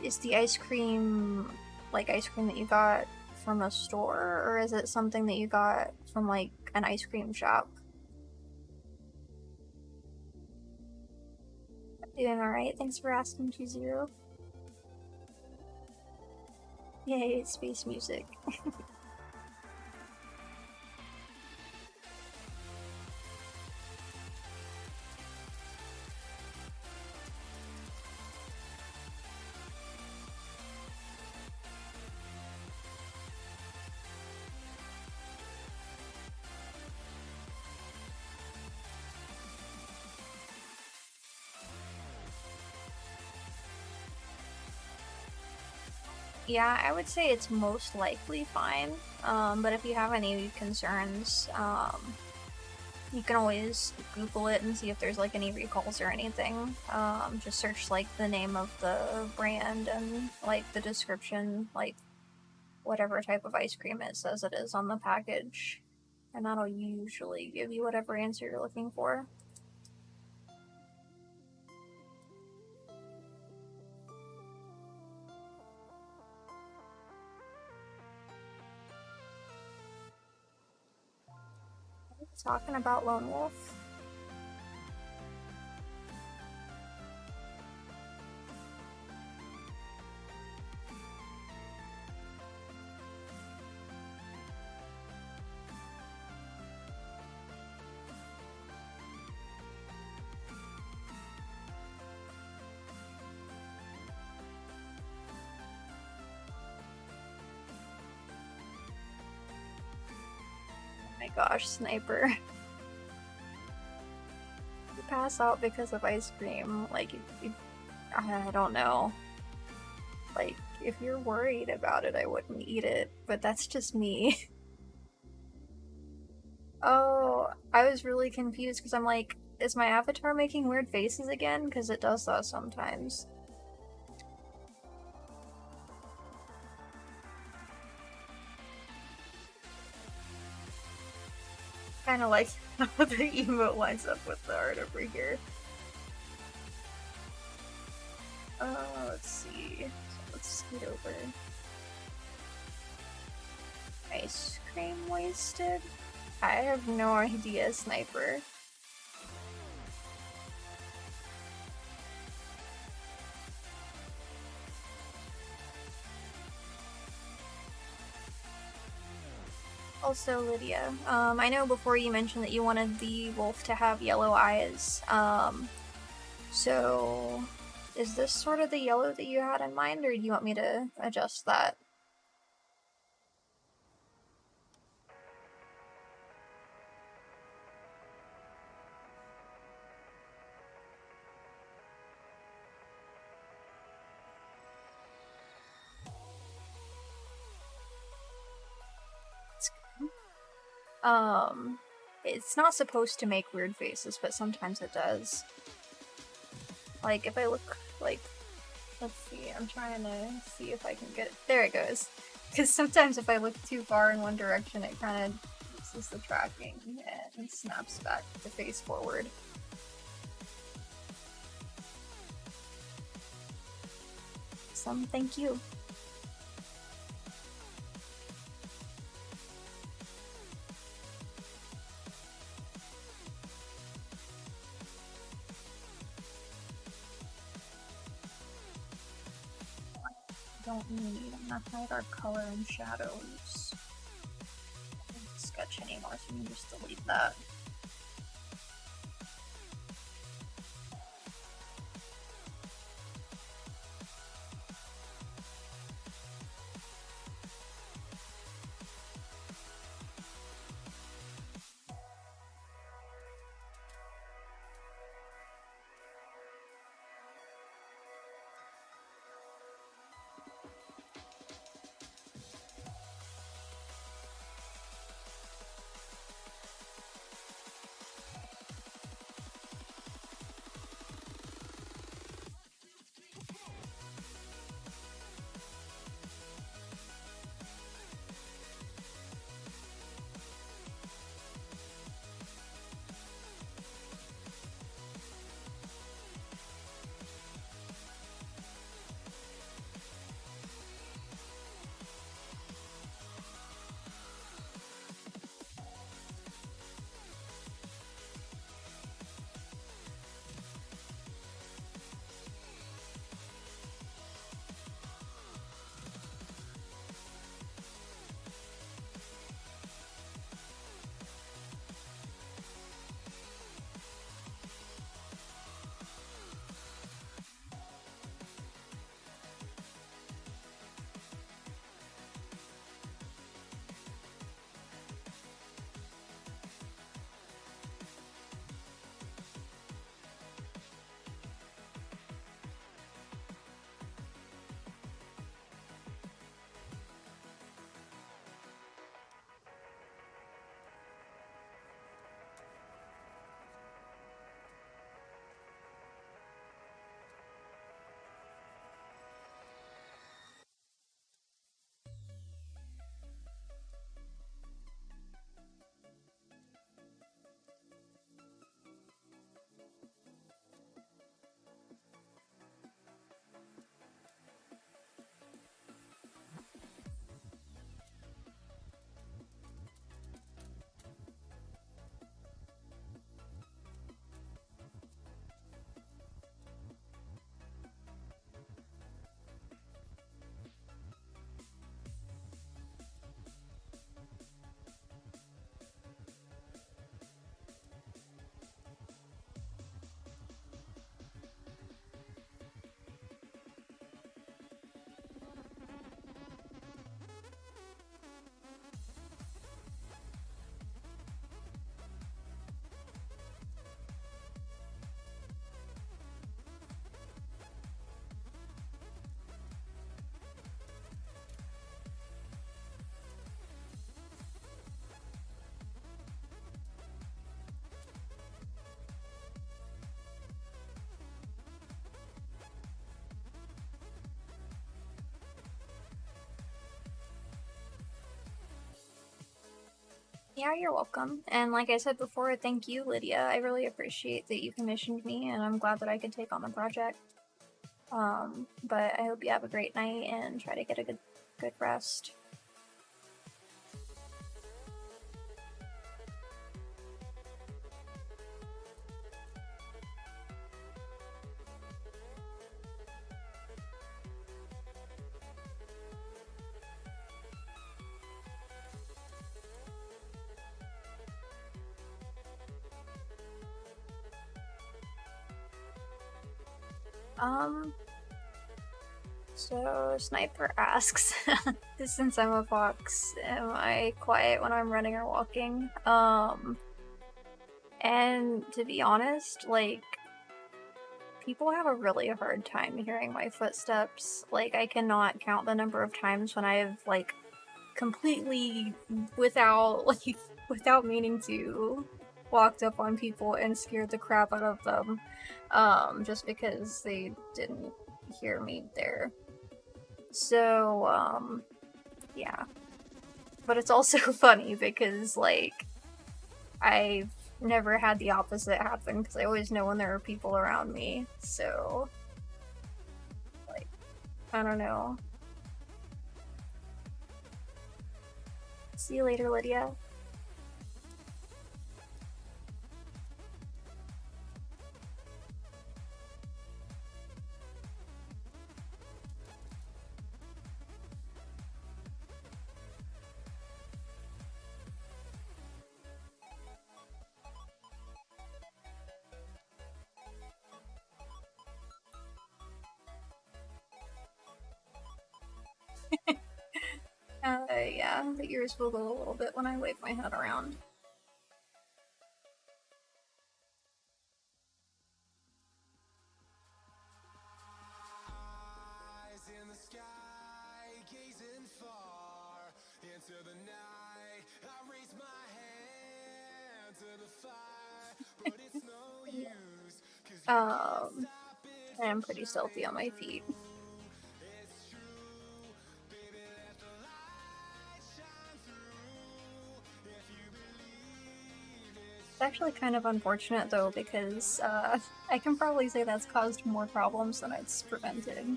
is the ice cream like ice cream that you got from a store, or is it something that you got from like an ice cream shop? Doing alright, thanks for asking, 20. Yay, space music. Yeah, I would say it's most likely fine, but if you have any concerns, you can always Google it and see if there's like any recalls or anything. Just search like the name of the brand and like the description, like whatever type of ice cream it says it is on the package, and that'll usually give you whatever answer you're looking for. Talking about Lone Wolf. Oh my gosh, Sniper. You pass out because of ice cream, like, I don't know. Like, if you're worried about it, I wouldn't eat it, but that's just me. Oh, I was really confused because I'm like, is my avatar making weird faces again? Because it does that sometimes. Kind of like how the emote lines up with the art over here. Let's see. So let's scoot over. Ice cream wasted? I have no idea, Sniper. Also, Lydia, I know before you mentioned that you wanted the wolf to have yellow eyes. So is this sort of the yellow that you had in mind, or do you want me to adjust that? It's not supposed to make weird faces, but sometimes it does. Like, if I look, like, let's see, I'm trying to see if I can get it. There it goes. Because sometimes if I look too far in one direction, it kind of loses the tracking and snaps back the face forward. Thank you. Don't need. I'm gonna hide our color and shadows. I don't sketch anymore, so you can just delete that. Yeah, you're welcome. And like I said before, thank you, Lydia. I really appreciate that you commissioned me, and I'm glad that I could take on the project. But I hope you have a great night and try to get a good rest. So Sniper asks, since I'm a fox, am I quiet when I'm running or walking? And to be honest, like, people have a really hard time hearing my footsteps. Like, I cannot count the number of times when I've, like, completely without, like, without meaning to, walked up on people and scared the crap out of them, just because they didn't hear me there. So, yeah. But it's also funny because, like, I've never had the opposite happen because I always know when there are people around me. So, like, I don't know. See you later, Lydia. Yeah, the ears wiggle a little bit when I wave my head around. Eyes in the sky, gazing far into the night. I raise my hand to the fire, but it's no use, 'cause you can't stop it from I'm pretty stealthy on my feet. It's true, baby, let the light shine through. If you believe It's actually kind of unfortunate though because I can probably say that's caused more problems than it's prevented.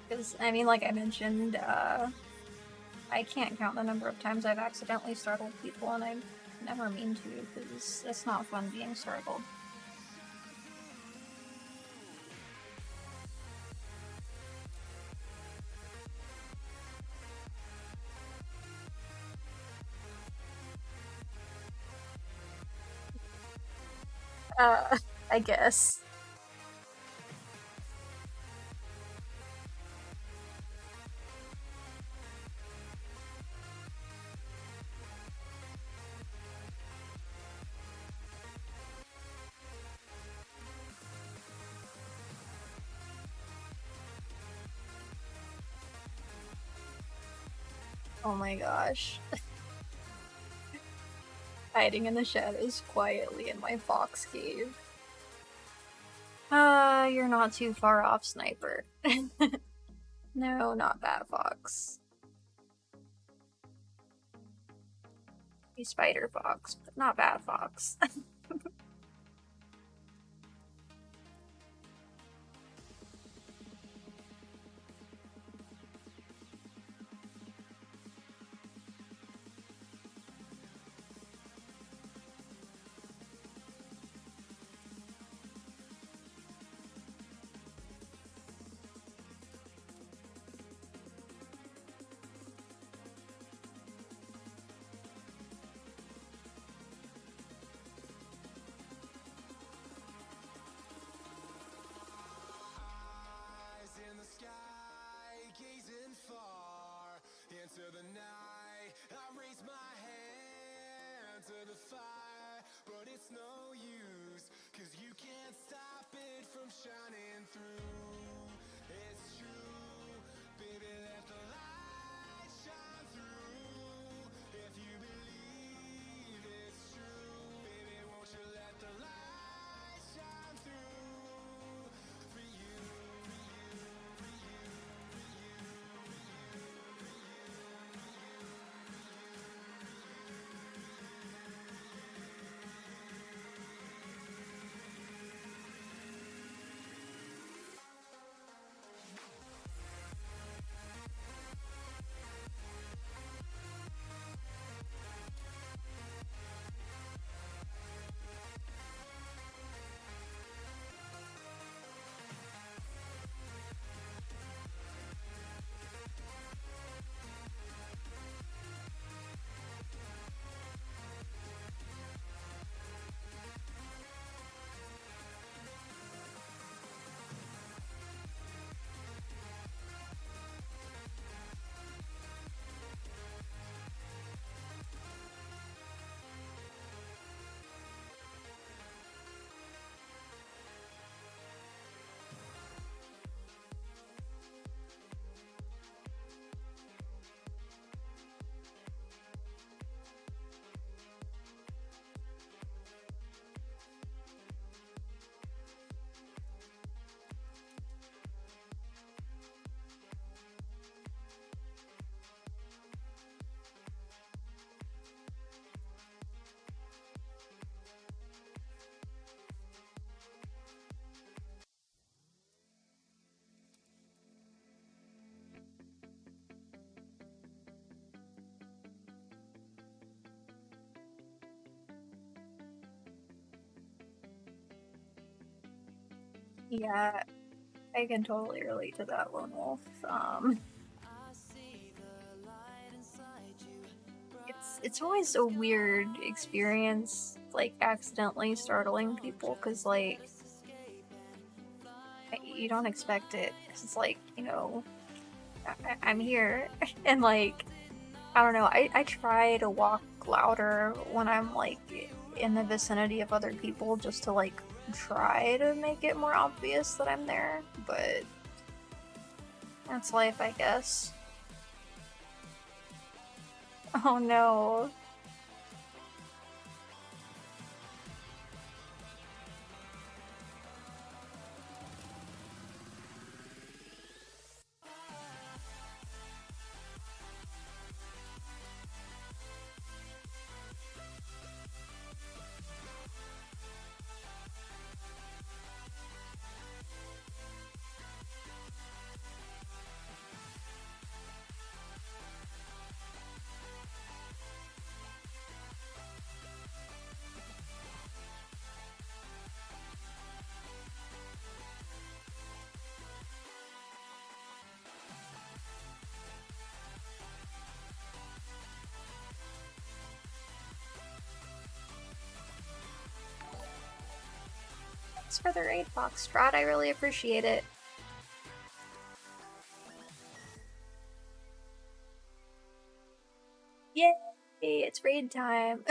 Because, I mean, like I mentioned, I can't count the number of times I've accidentally startled people, and I never mean to, because it's not fun being startled. I guess. Oh my gosh. Hiding in the shadows quietly in my fox cave. You're not too far off, Sniper. No, not that fox. A spider fox, but not bad fox. eyes in the sky, gazing far into the night. I raise my hand to the fire, but it's no use, 'cause you can't stop it from shining through. It's true, baby, let the light shine through. If you believe it's true, baby, won't you let the light shine through for you. Yeah, I can totally relate to that, Lone Wolf. It's always a weird experience, like accidentally startling people, because like you don't expect it. 'Cause it's like, you know, I'm here, and like I don't know. I try to walk louder when I'm like in the vicinity of other people, just to like try to make it more obvious that I'm there, but that's life, I guess. Oh no. Thanks for the raid, Foxtrot. I really appreciate it. Yay! It's raid time.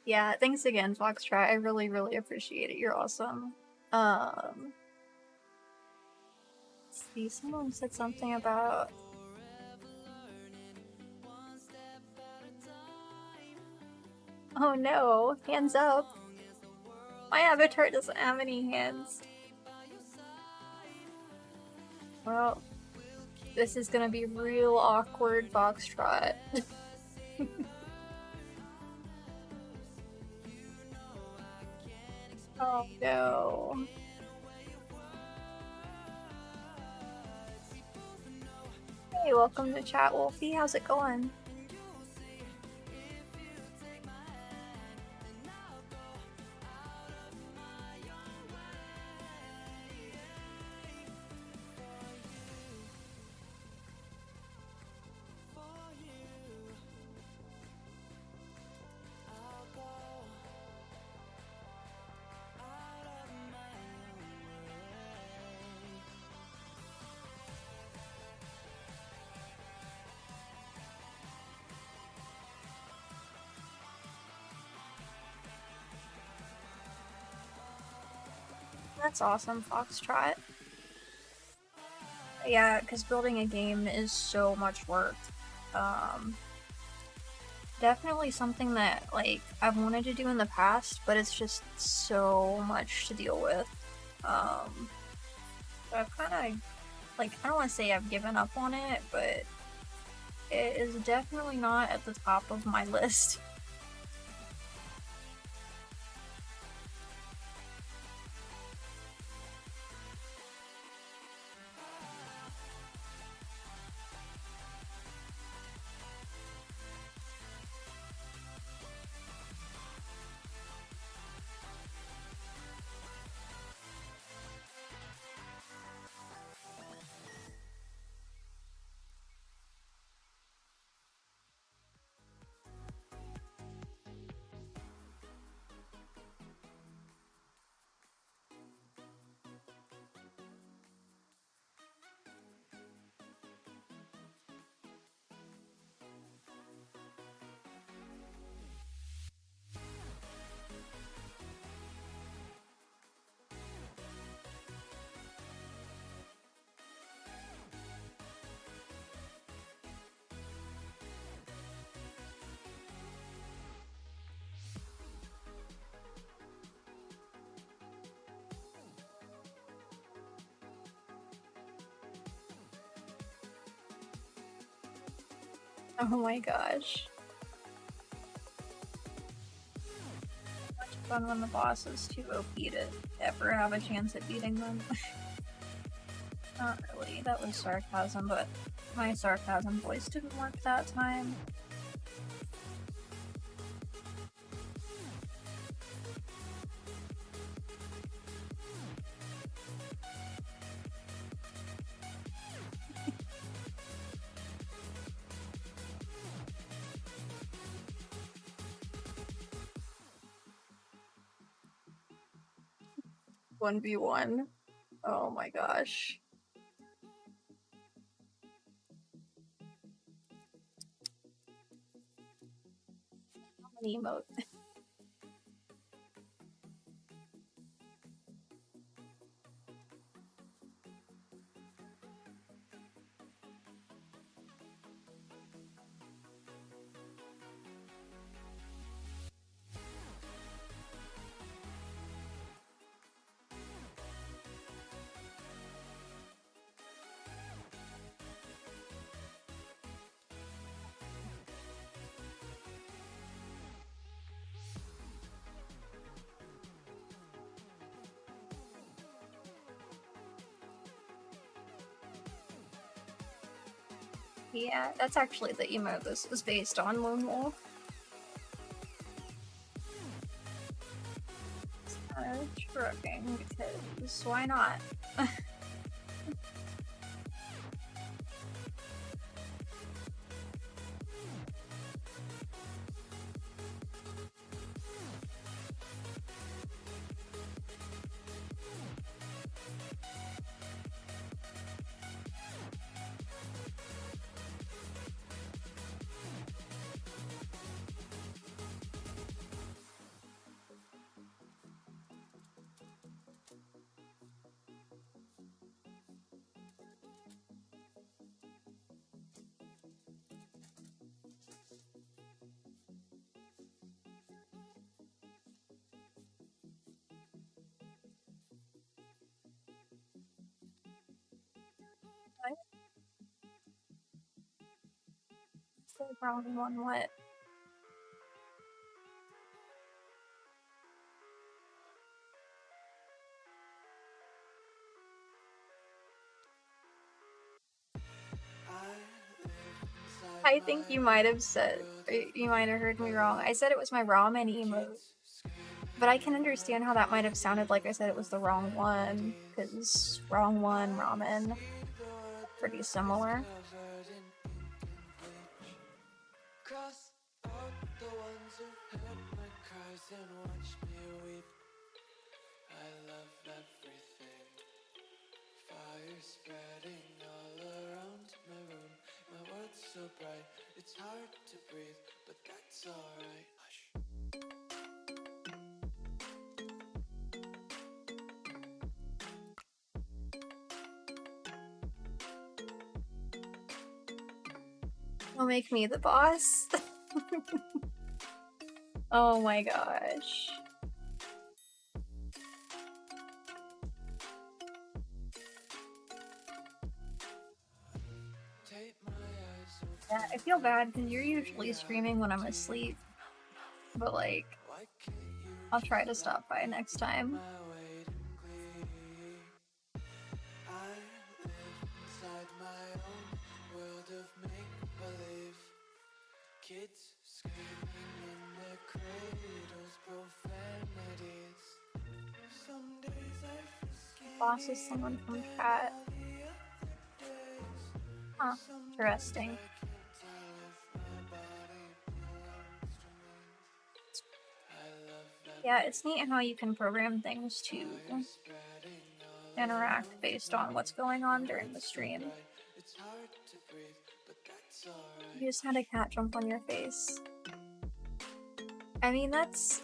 Yeah, thanks again, Foxtrot. I really, really appreciate it. You're awesome. Let's see, someone said something about. Oh no, hands up. My avatar doesn't have any hands. Well, this is gonna be real awkward, Foxtrot. Oh no. Hey, welcome to chat, Wolfie. How's it going? That's awesome, Foxtrot. Yeah, because building a game is so much work. Definitely something that, like, I've wanted to do in the past, but it's just so much to deal with. So I've kind of, like, I don't want to say I've given up on it, but it is definitely not at the top of my list. Oh my gosh. Much fun when the boss is too OP to ever have a chance at beating them. Not really, that was sarcasm, but my sarcasm voice didn't work that time. 1v1. Oh my gosh. An emote. Yeah, that's actually the emote this is based on, Lone Wolf. Trucking, because why not? The wrong one, what? I think you might have said, you might have heard me wrong. I said it was my ramen emote, but I can understand how that might have sounded like I said it was the wrong one, because wrong one, ramen, pretty similar. Cross out the ones who heard my cries and watched me weep. I love everything. Fire spreading all around my room. My world's so bright, it's hard to breathe, but that's alright. Hush. Don't make me the boss. Oh my gosh. Yeah, I feel bad because you're usually screaming when I'm asleep, but like, I'll try to stop by next time. Kids screaming in their cradles, profanities. Some days I feel scared. Boss is someone from chat. Huh, interesting. Yeah, it's neat how you can program things to interact based on what's going on during the stream. You just had a cat jump on your face. I mean, that's...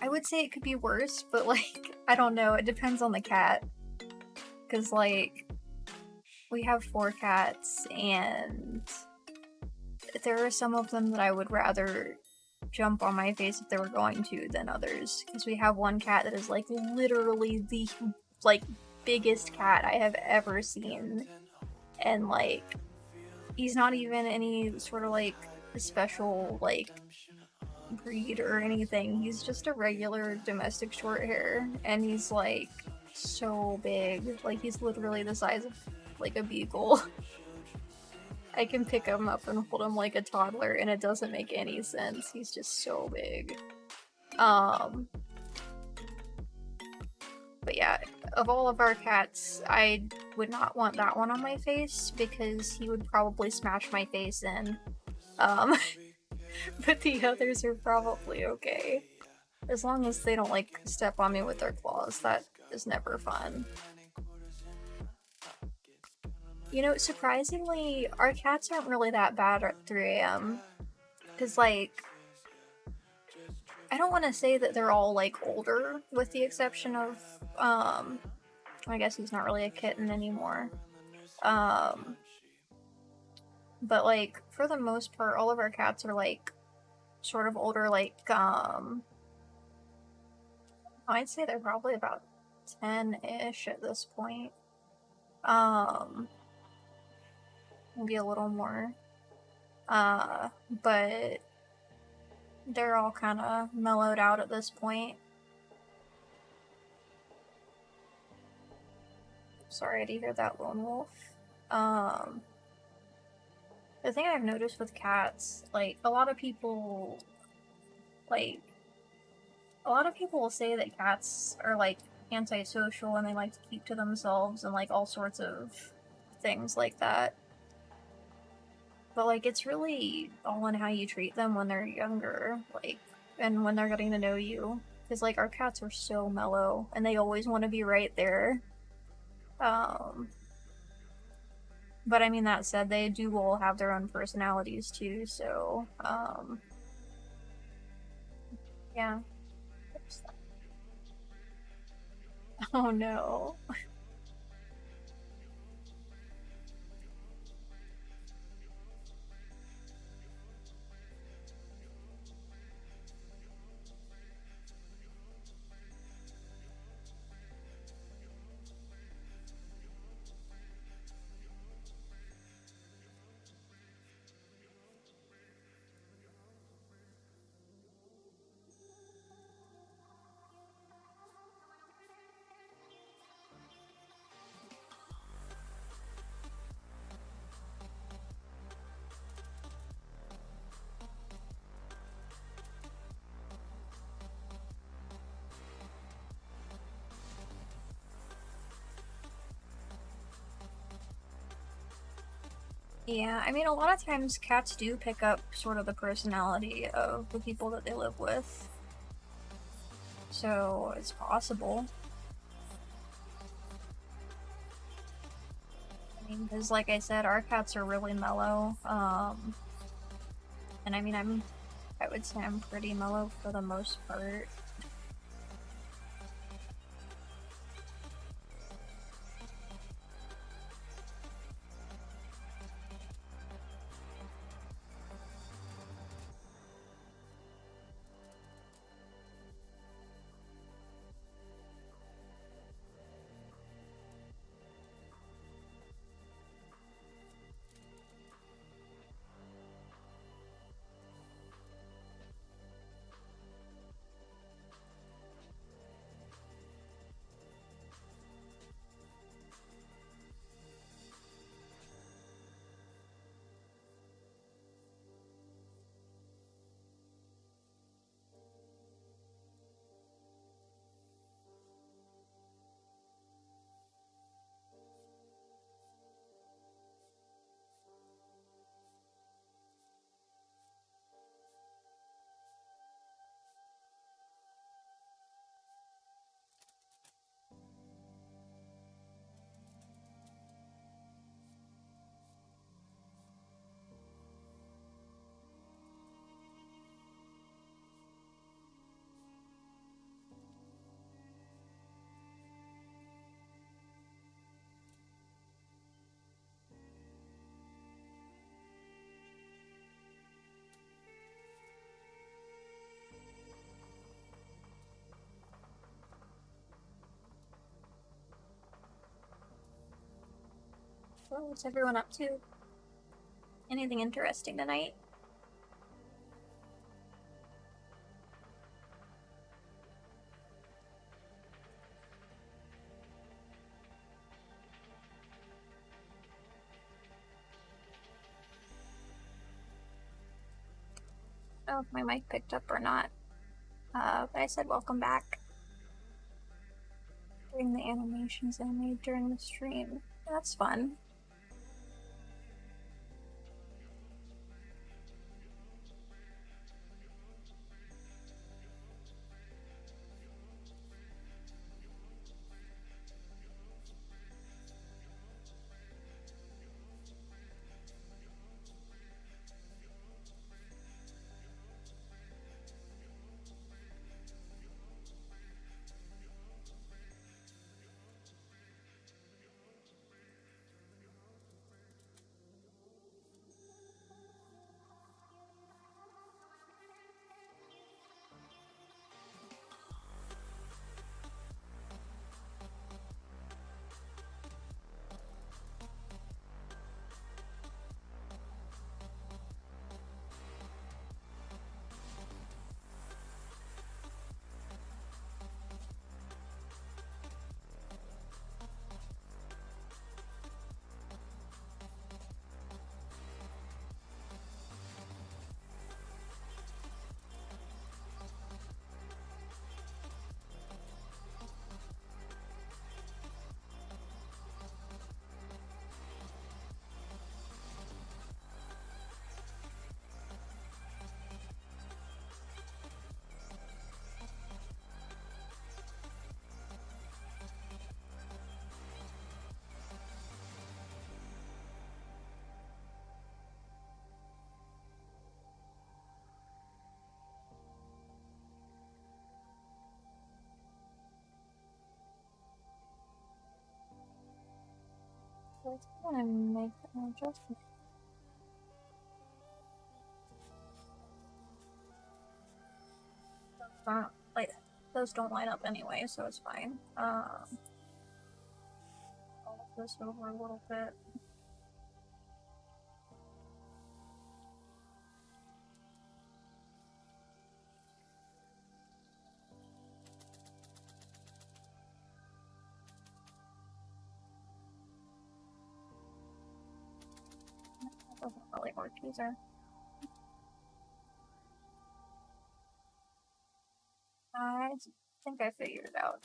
I would say it could be worse, but like, I don't know, it depends on the cat. Because like, we have 4 cats, and there are some of them that I would rather jump on my face if they were going to than others. Because we have one cat that is like literally the like biggest cat I have ever seen. And like, he's not even any sort of like special like breed or anything. He's just a regular domestic short hair, and he's like so big. Like, he's literally the size of like a beagle. I can pick him up and hold him like a toddler, and it doesn't make any sense. He's just so big. But yeah, of all of our cats, I would not want that one on my face because he would probably smash my face in. But the others are probably okay. As long as they don't, like, step on me with their claws, that is never fun. You know, surprisingly, our cats aren't really that bad at 3 a.m. Because, like, I don't want to say that they're all, like, older, with the exception of, I guess he's not really a kitten anymore. But, like, for the most part, all of our cats are, like, sort of older, like, I'd say they're probably about 10-ish at this point. Maybe a little more. But they're all kind of mellowed out at this point. Sorry to hear that, Lone Wolf. The thing I've noticed with cats, like, a lot of people will say that cats are, like, antisocial and they like to keep to themselves and, like, all sorts of things like that. But, like, it's really all in how you treat them when they're younger, like, and when they're getting to know you. Because, like, our cats are so mellow, and they always want to be right there. But I mean, that said, they do all have their own personalities, too, so, yeah. Oh no. Yeah, I mean, a lot of times cats do pick up sort of the personality of the people that they live with. So, it's possible. I mean, because like I said, our cats are really mellow. And I mean, I would say I'm pretty mellow for the most part. So, what's everyone up to? Anything interesting tonight? I don't know if my mic picked up or not. But I said welcome back. Doing the animations I made during the stream. That's fun. I'm gonna make an adjustment. Like, those don't line up anyway, so it's fine. I'll move this over a little bit. Doesn't really work either. I think I figured it out.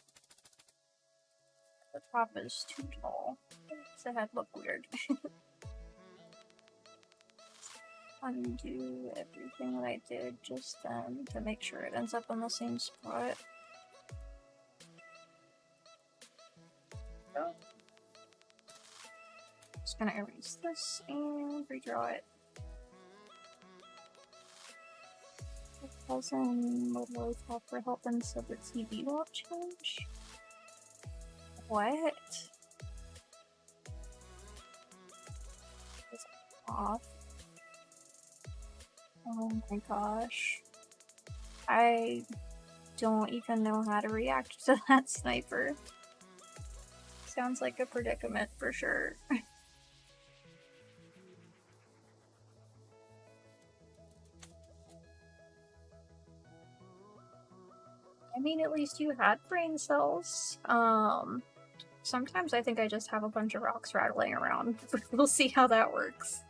The top is too tall. Makes the head look weird. Undo everything that I did just then to make sure it ends up in the same spot. So, just gonna erase this and redraw it. It doesn't literally tap for help and so the TV won't change. What? It's off. Oh my gosh. I don't even know how to react to that sniper. Sounds like a predicament for sure. I mean, at least you had brain cells. Sometimes I think I just have a bunch of rocks rattling around. We'll see how that works.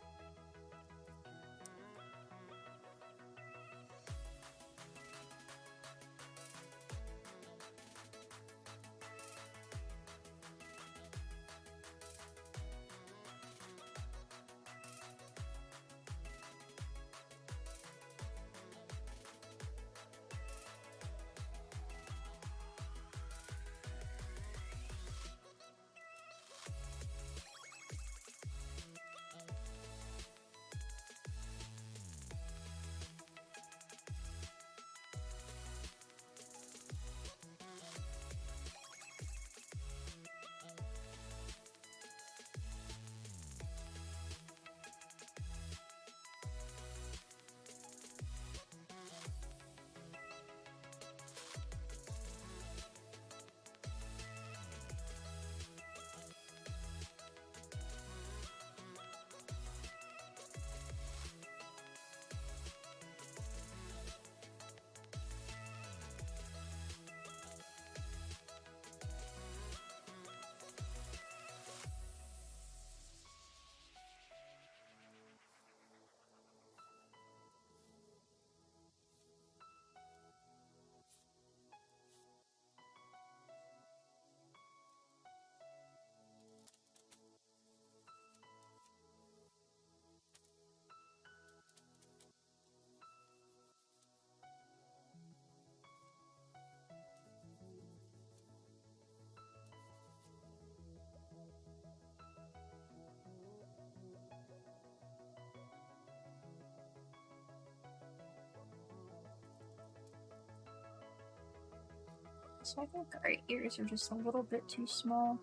So I think our ears are just a little bit too small.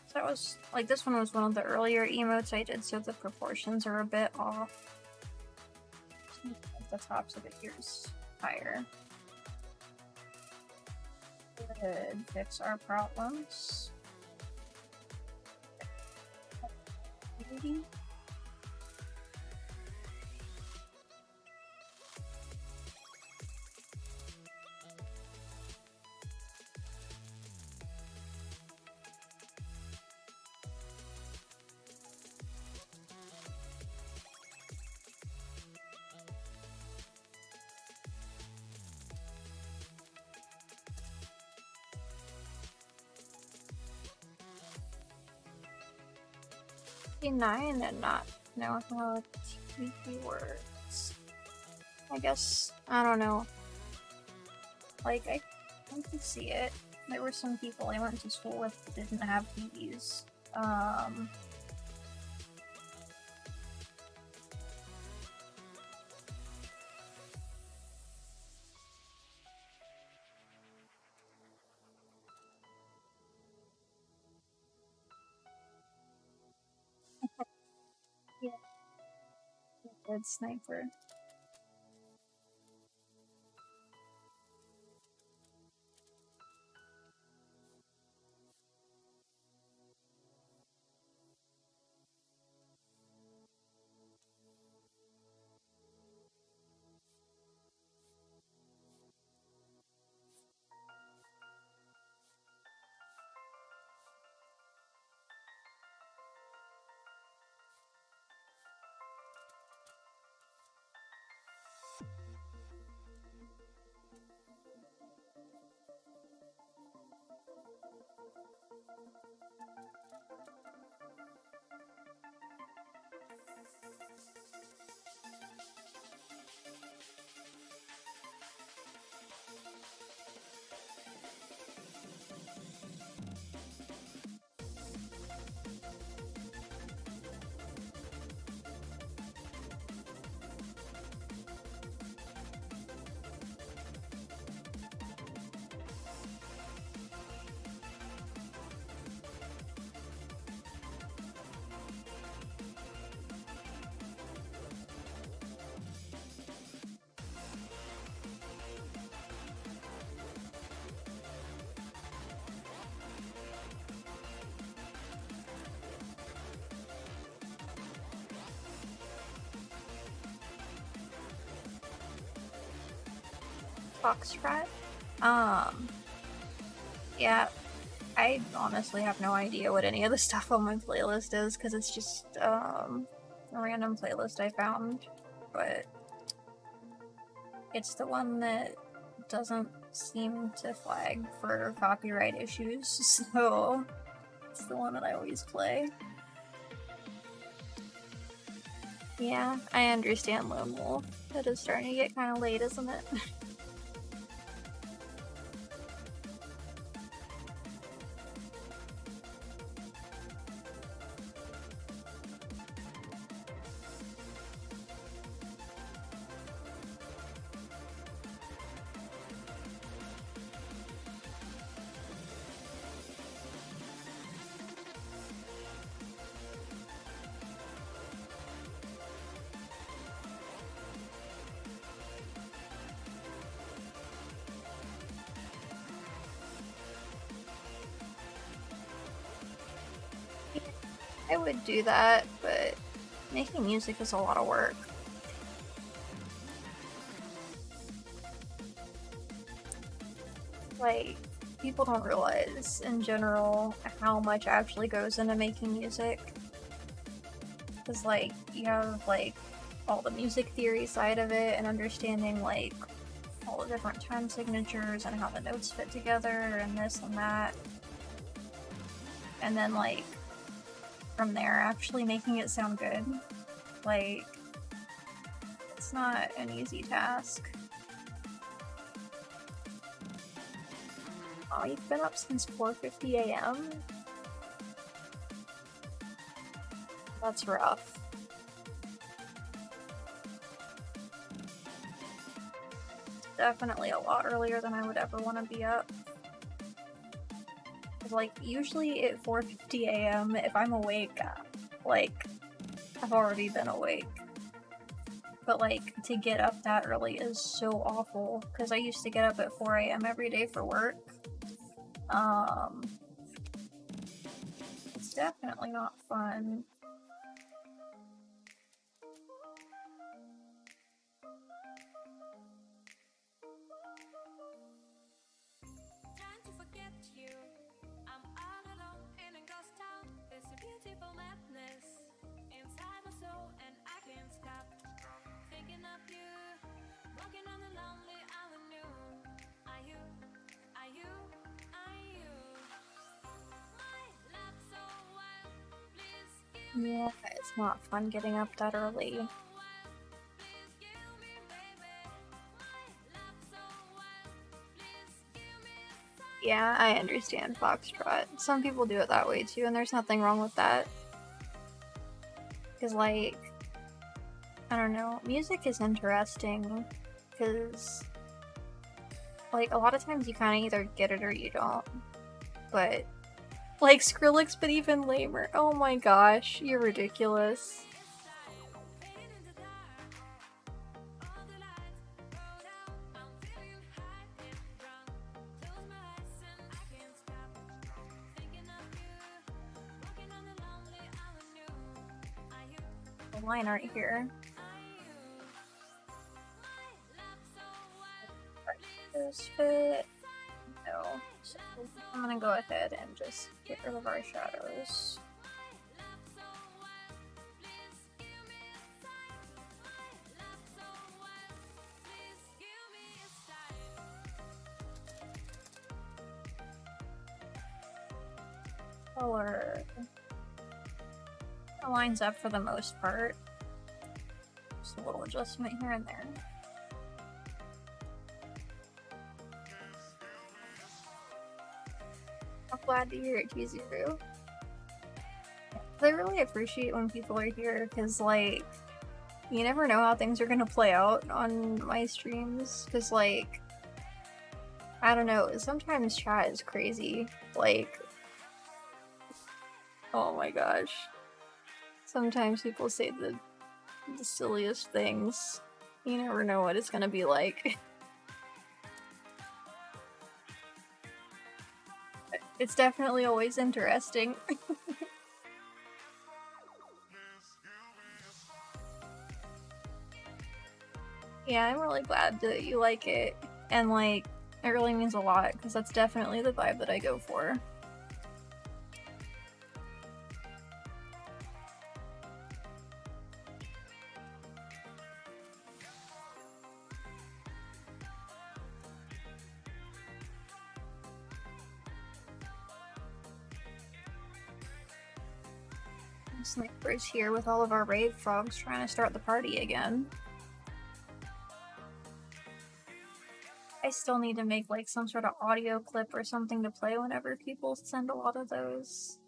So that was, like, this one was one of the earlier emotes I did, so the proportions are a bit off. So the tops of the ears higher. Could fix our problems. Maybe. Nine and not know how TV works. I guess, I don't know. Like, I can see it. There were some people I went to school with that didn't have TVs. Good sniper. Foxtrot. Yeah, I honestly have no idea what any of the stuff on my playlist is, because it's just, a random playlist I found, but it's the one that doesn't seem to flag for copyright issues, so it's the one that I always play. Yeah, I understand, Lone Wolf. It is starting to get kind of late, isn't it? I would do that, but making music is a lot of work. Like, people don't realize, in general, how much actually goes into making music. Because, like, you have, like, all the music theory side of it, and understanding, like, all the different time signatures and how the notes fit together, and this and that. And then, like, from there, actually making it sound good. Like, it's not an easy task. Oh, you've been up since 4:50 a.m.? That's rough. Definitely a lot earlier than I would ever want to be up. Like, usually at 4:50 a.m., if I'm awake, like, I've already been awake. But, like, to get up that early is so awful, because I used to get up at 4 a.m. every day for work. It's definitely not fun. Trying to forget you. I'm all alone in a ghost town. There's a beautiful madness inside my soul, and I can't stop thinking of you. Walking on the lonely avenue. Are you? Are you? Are you? My love so wild. Please give me. Yeah, it's not fun getting up that early. So wild. Please give me, baby. My love so wild. Please give me a sign. Yeah, I understand Foxtrot. Some people do it that way too, and there's nothing wrong with that. Because, like, I don't know, music is interesting, because, like, a lot of times you kind of either get it or you don't. But, like, Skrillex, but even lamer. Oh my gosh, you're ridiculous. Fade in the dark. line art here. Does fit? No. So I'm gonna go ahead and just get rid of our shadows. Color. It lines up for the most part. Just a little adjustment here and there. I'm glad to hear it, Chizuru. I really appreciate when people are here, because, like, you never know how things are gonna play out on my streams, because, like, I don't know, sometimes chat is crazy. Like, oh my gosh. Sometimes people say the silliest things. You never know what it's gonna be like. It's definitely always interesting. Yeah, I'm really glad that you like it. And, like, it really means a lot, because that's definitely the vibe that I go for. Sniper's here with all of our rave frogs trying to start the party again. I still need to make like some sort of audio clip or something to play whenever people send a lot of those.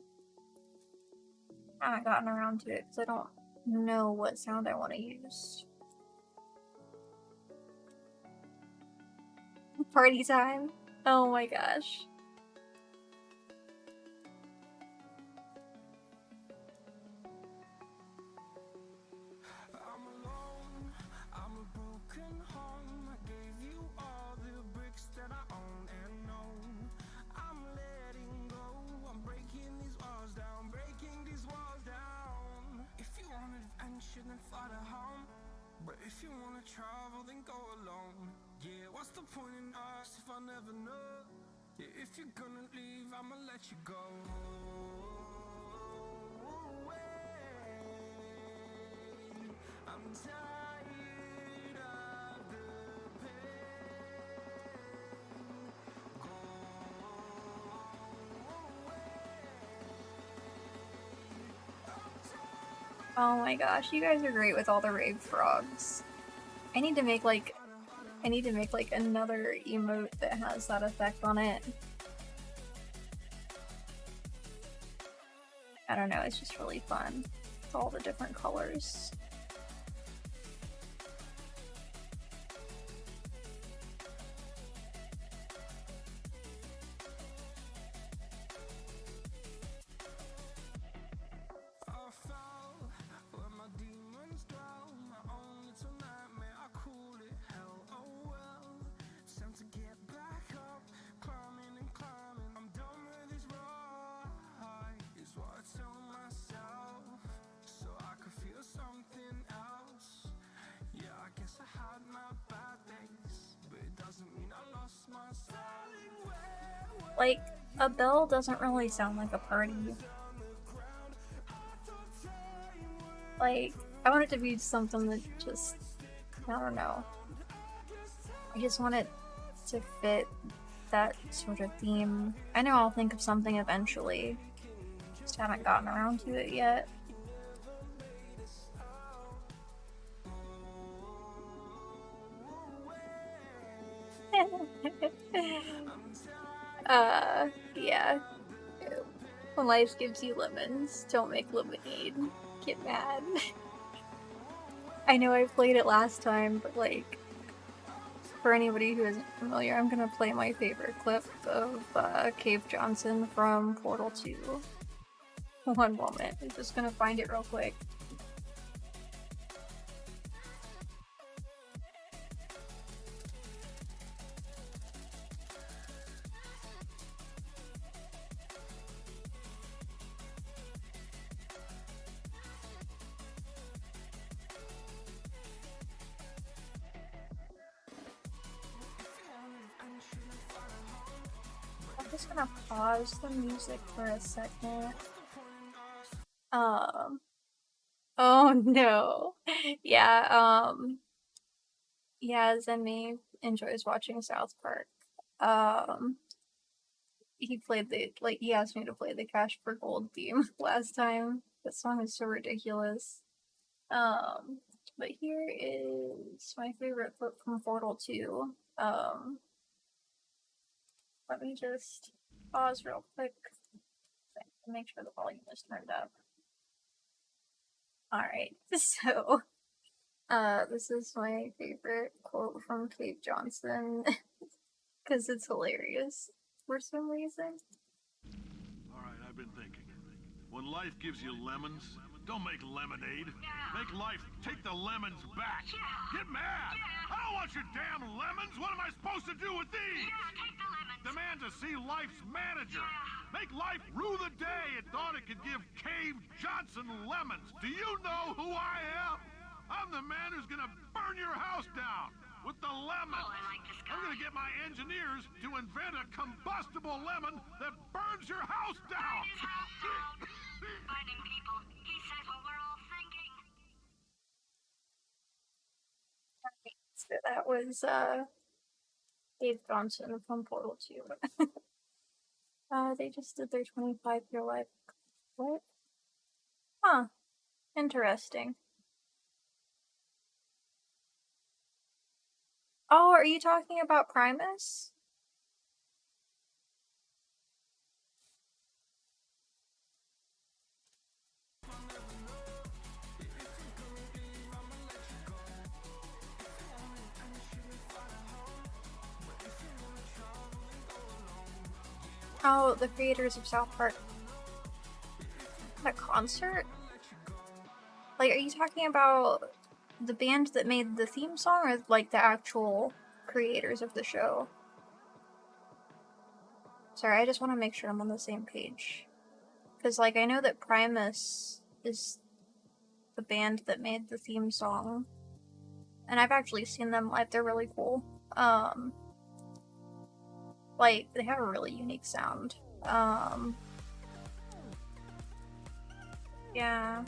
I haven't gotten around to it because I don't know what sound I want to use. Party time! Oh my gosh. But if you wanna travel, then go alone. Yeah, what's the point in us if I never know? Yeah, if you're gonna leave, I'ma let you go. I'm tired of the pain. Go Oh my gosh, you guys are great with all the rave frogs. I need to make like another emote that has that effect on it. I don't know, it's just really fun. It's all the different colors. Like, a bell doesn't really sound like a party. Like, I want it to be something that just, I don't know. I just want it to fit that sort of theme. I know I'll think of something eventually. Just haven't gotten around to it yet. Yeah. When life gives you lemons, don't make lemonade. Get mad. I know I played it last time, but like, for anybody who isn't familiar, I'm gonna play my favorite clip of Cave Johnson from Portal 2. One moment, I'm just gonna find it real quick. just gonna pause the music for a second. Oh no. Yeah, yeah, Zenmi enjoys watching South Park. Um, he played he asked me to play the Cash for Gold theme last time. That song is so ridiculous. But here is my favorite clip from Portal 2. Let me just pause real quick to make sure the volume is turned up. Alright, so, this is my favorite quote from Kate Johnson, because it's hilarious for some reason. Alright, I've been thinking. When life gives you lemons, don't make lemonade. Make life take the lemons back. Get mad! I don't want your damn lemons! What am I supposed to do with these? Take the lemons. Demand to see life's manager. Make life rue the day it thought it could give Cave Johnson lemons. Do you know who I am? I'm the man who's gonna burn your house down with the lemon. Oh, I like this guy. I'm gonna get my engineers to invent a combustible lemon that burns your house down. His house down. Finding people. He says what we're all thinking. So that was, Dave Johnson from Portal 2. They just did their 25-year life. What? Huh. Interesting. Oh, are you talking about Primus? Oh, the creators of South Park. A concert? Like, are you talking about the band that made the theme song, or like the actual creators of the show? Sorry, I just want to make sure I'm on the same page. Because, like, I know that Primus is the band that made the theme song. And I've actually seen them live, they're really cool. Like, they have a really unique sound. Yeah.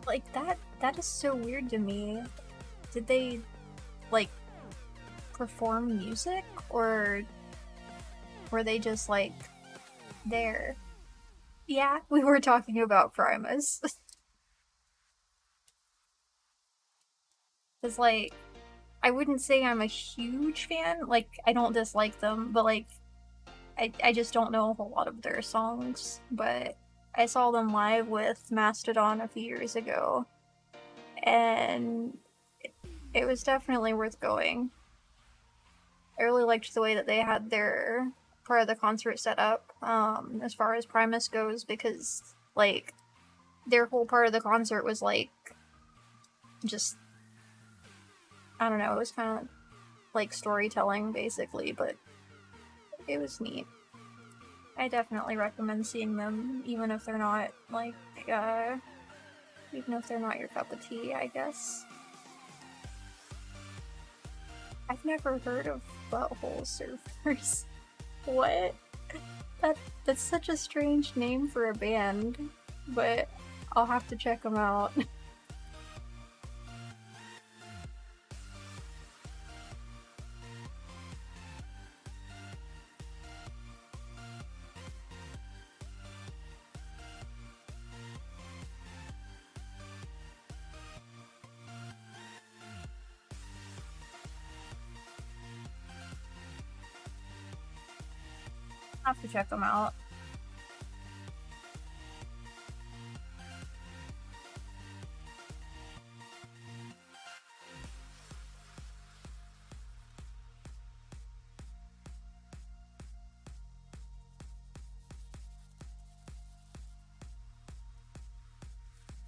Like, that is so weird to me. Did they, like, perform music, or were they just, like, there? Yeah, we were talking about Primus. It's like, I wouldn't say I'm a huge fan, like, I don't dislike them, but, like, I just don't know a whole lot of their songs, but I saw them live with Mastodon a few years ago, and it was definitely worth going. I really liked the way that they had their part of the concert set up, as far as Primus goes, because, like, their whole part of the concert was, like, just, I don't know, it was kind of like storytelling, basically, but it was neat. I definitely recommend seeing them, even if they're not, like, even if they're not your cup of tea, I guess. I've never heard of Butthole Surfers. What? That's such a strange name for a band, but I'll have to check them out. I'll have to check them out.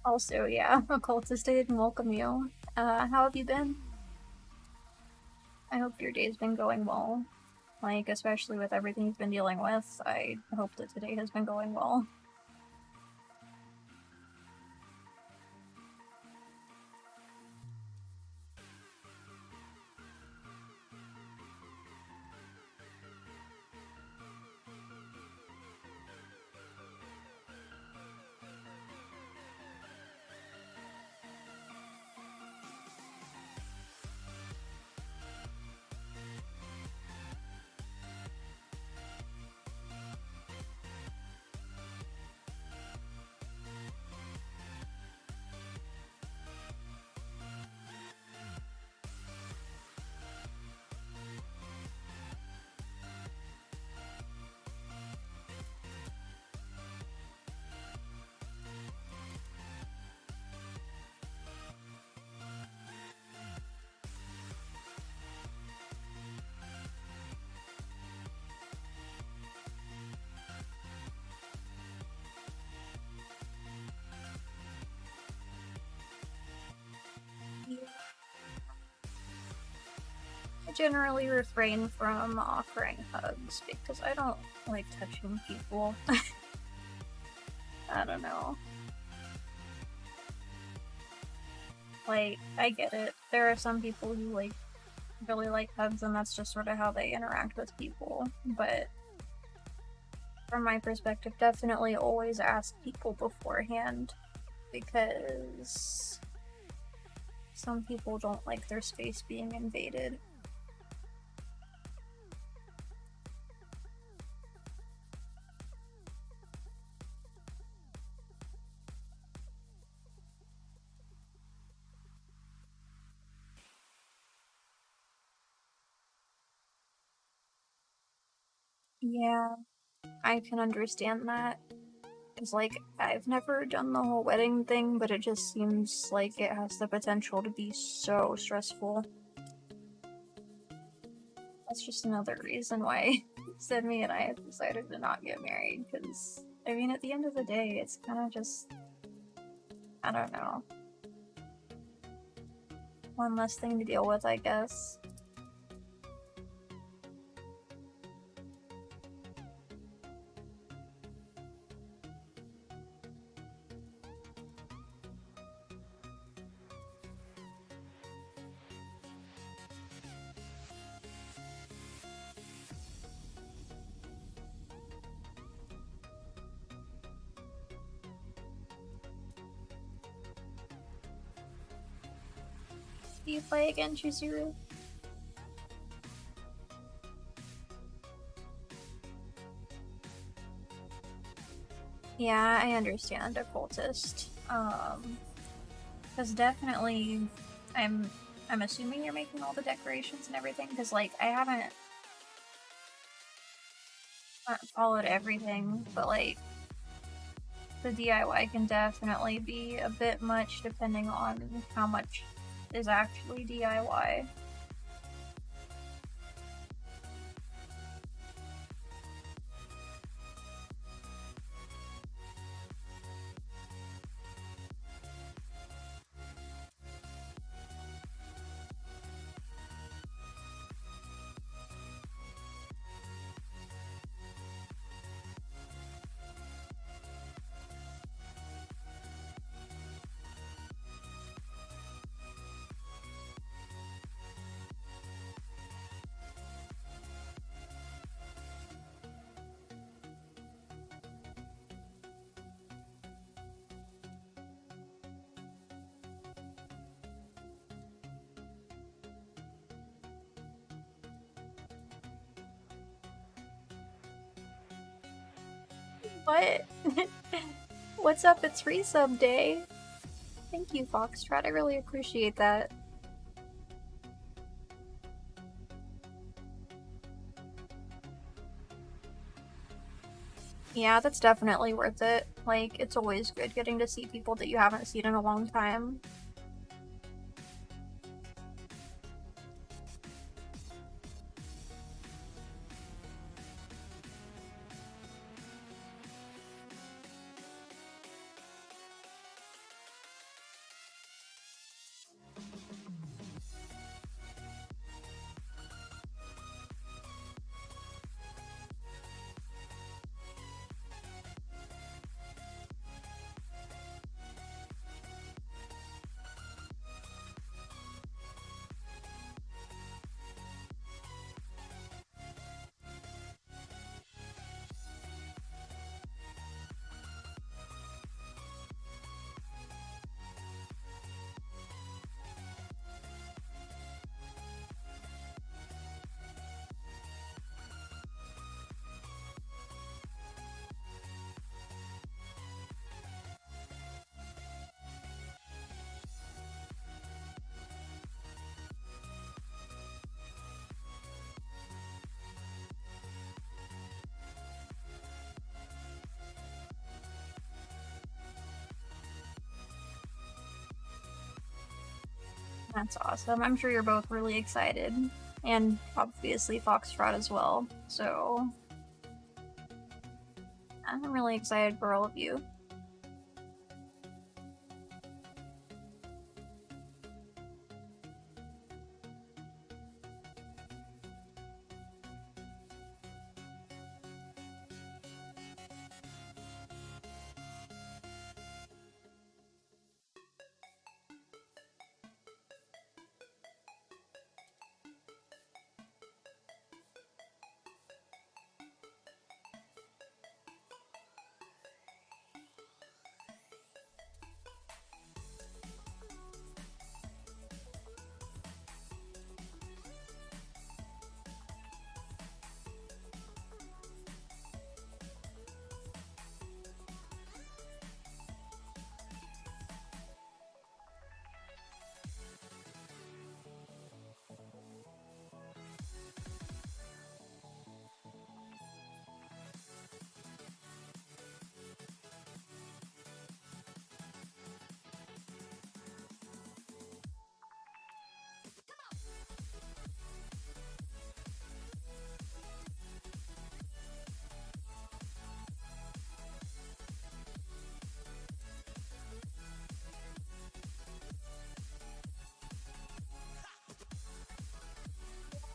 Also, yeah, Occultist, I didn't welcome you. How have you been? I hope your day's been going well. Like, especially with everything he's been dealing with, I hope that today has been going well. I generally refrain from offering hugs because I don't like touching people. I don't know. Like, I get it. There are some people who, like, really like hugs and that's just sort of how they interact with people, but from my perspective, definitely always ask people beforehand, because some people don't like their space being invaded. Yeah, I can understand that. Because, like, I've never done the whole wedding thing, but it just seems like it has the potential to be so stressful. That's just another reason why Sydney and I have decided to not get married, because, I mean, at the end of the day, it's kind of just, I don't know, one less thing to deal with, I guess. Do you play again, Chizuru? Yeah, I understand occultist. Because definitely, I'm assuming you're making all the decorations and everything, because, like, I haven't followed everything, but, like, the DIY can definitely be a bit much depending on how much is actually DIY. What? What's up? It's resub day. Thank you, Foxtrot. I really appreciate that. Yeah, that's definitely worth it. Like, it's always good getting to see people that you haven't seen in a long time. That's awesome. I'm sure you're both really excited. And obviously Foxtrot as well. So I'm really excited for all of you.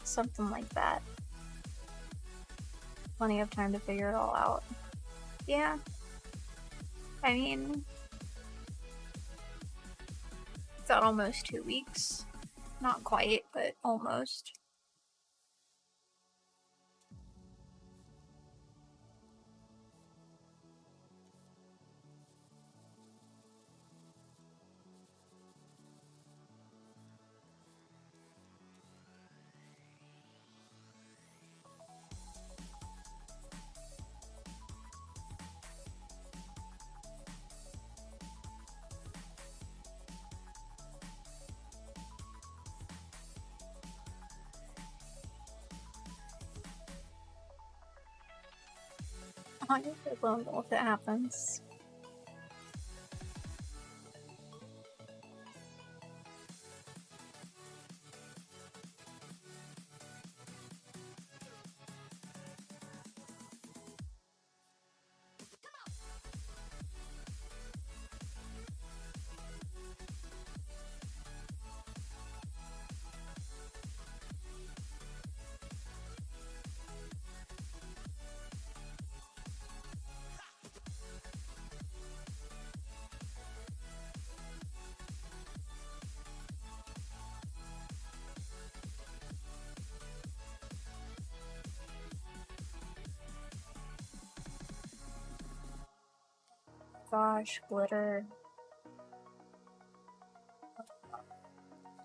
Something like that. Plenty of time to figure it all out. Yeah. I mean, got almost 2 weeks. Not quite, but almost. I guess I will know if it happens. Gosh, glitter.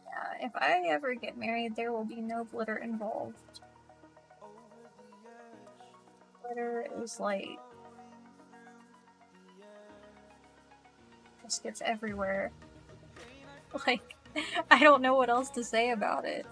Yeah, if I ever get married, there will be no glitter involved. Glitter is like... just gets everywhere. Like, I don't know what else to say about it.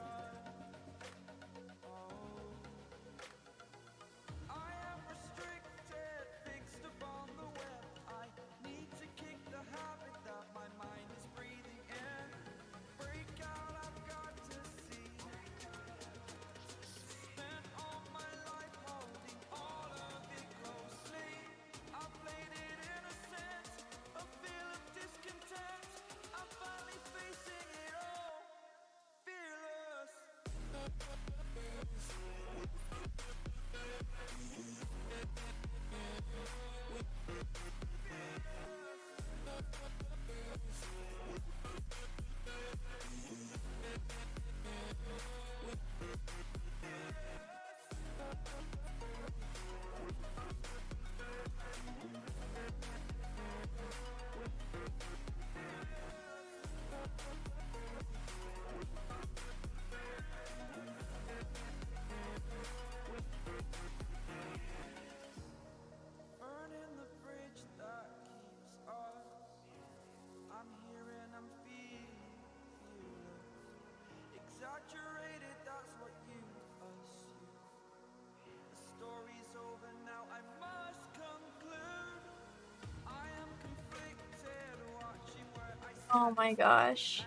Oh my gosh.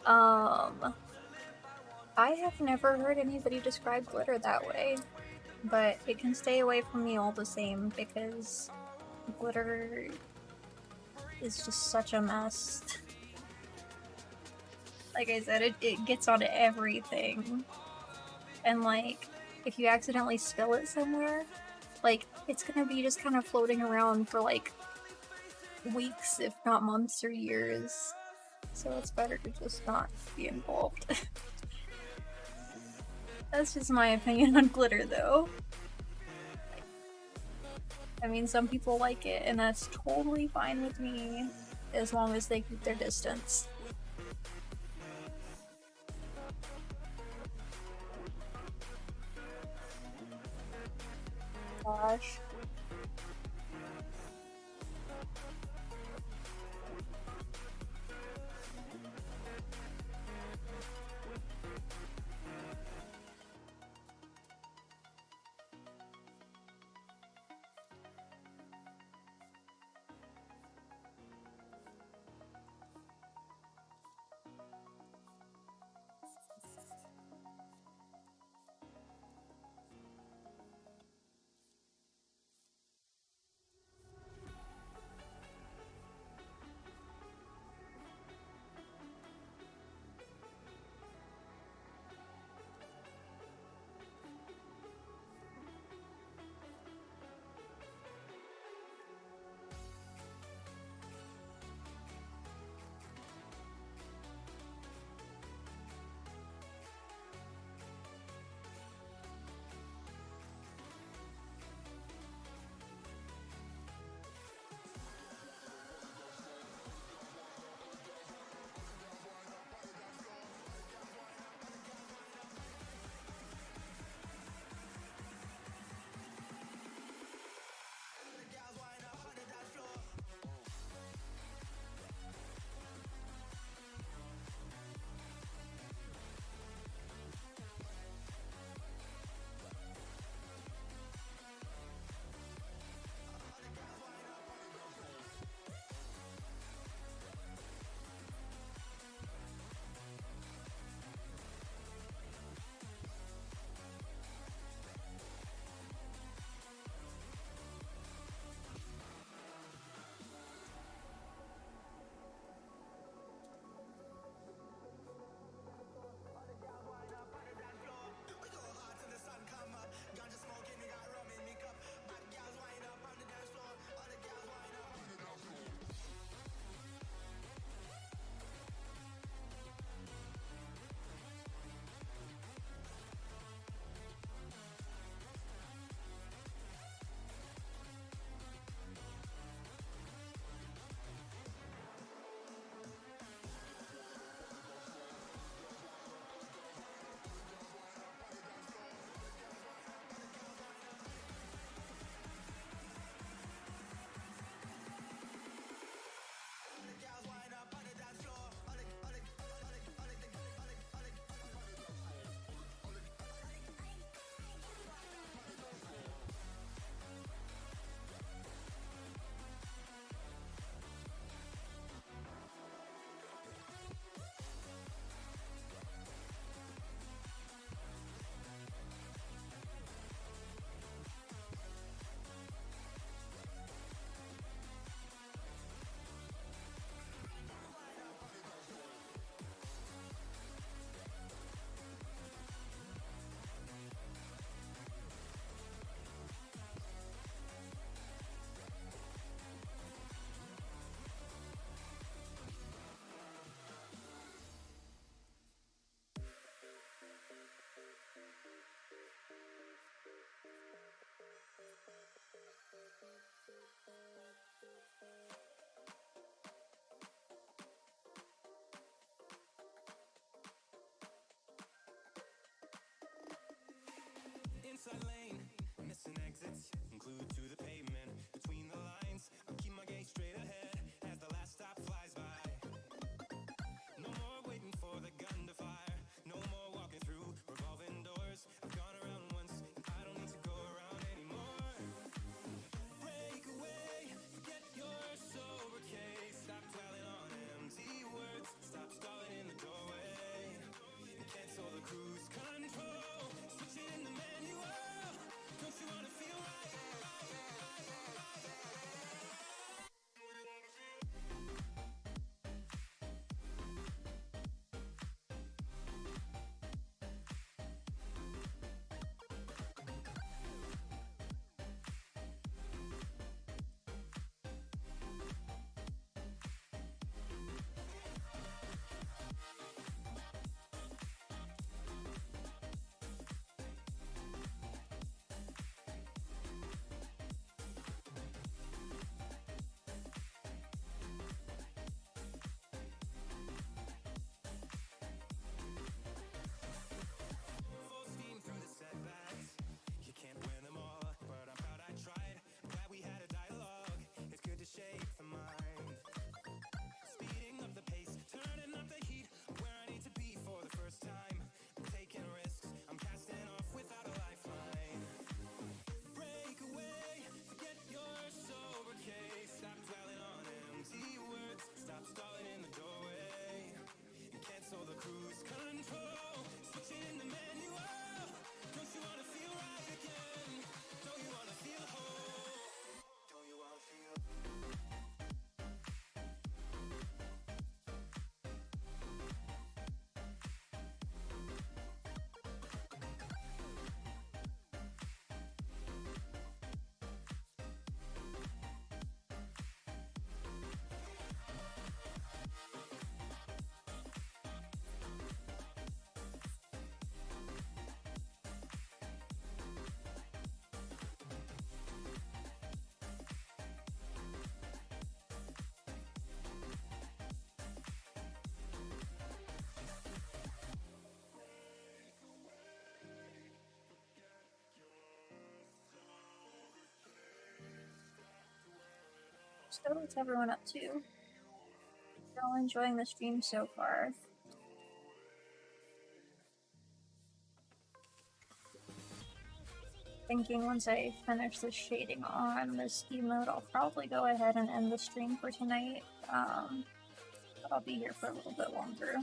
Um, I have never heard anybody describe glitter that way, but it can stay away from me all the same because glitter is just such a mess. Like I said, it gets on everything. And like, if you accidentally spill it somewhere, like, it's gonna be just kind of floating around for like weeks, if not months or years. So it's better to just not be involved. That's just my opinion on glitter, though. I mean, some people like it, and that's totally fine with me, as long as they keep their distance. Gosh. So what's everyone up to? You're all enjoying the stream so far. Thinking once I finish the shading on this emote, I'll probably go ahead and end the stream for tonight. But I'll be here for a little bit longer.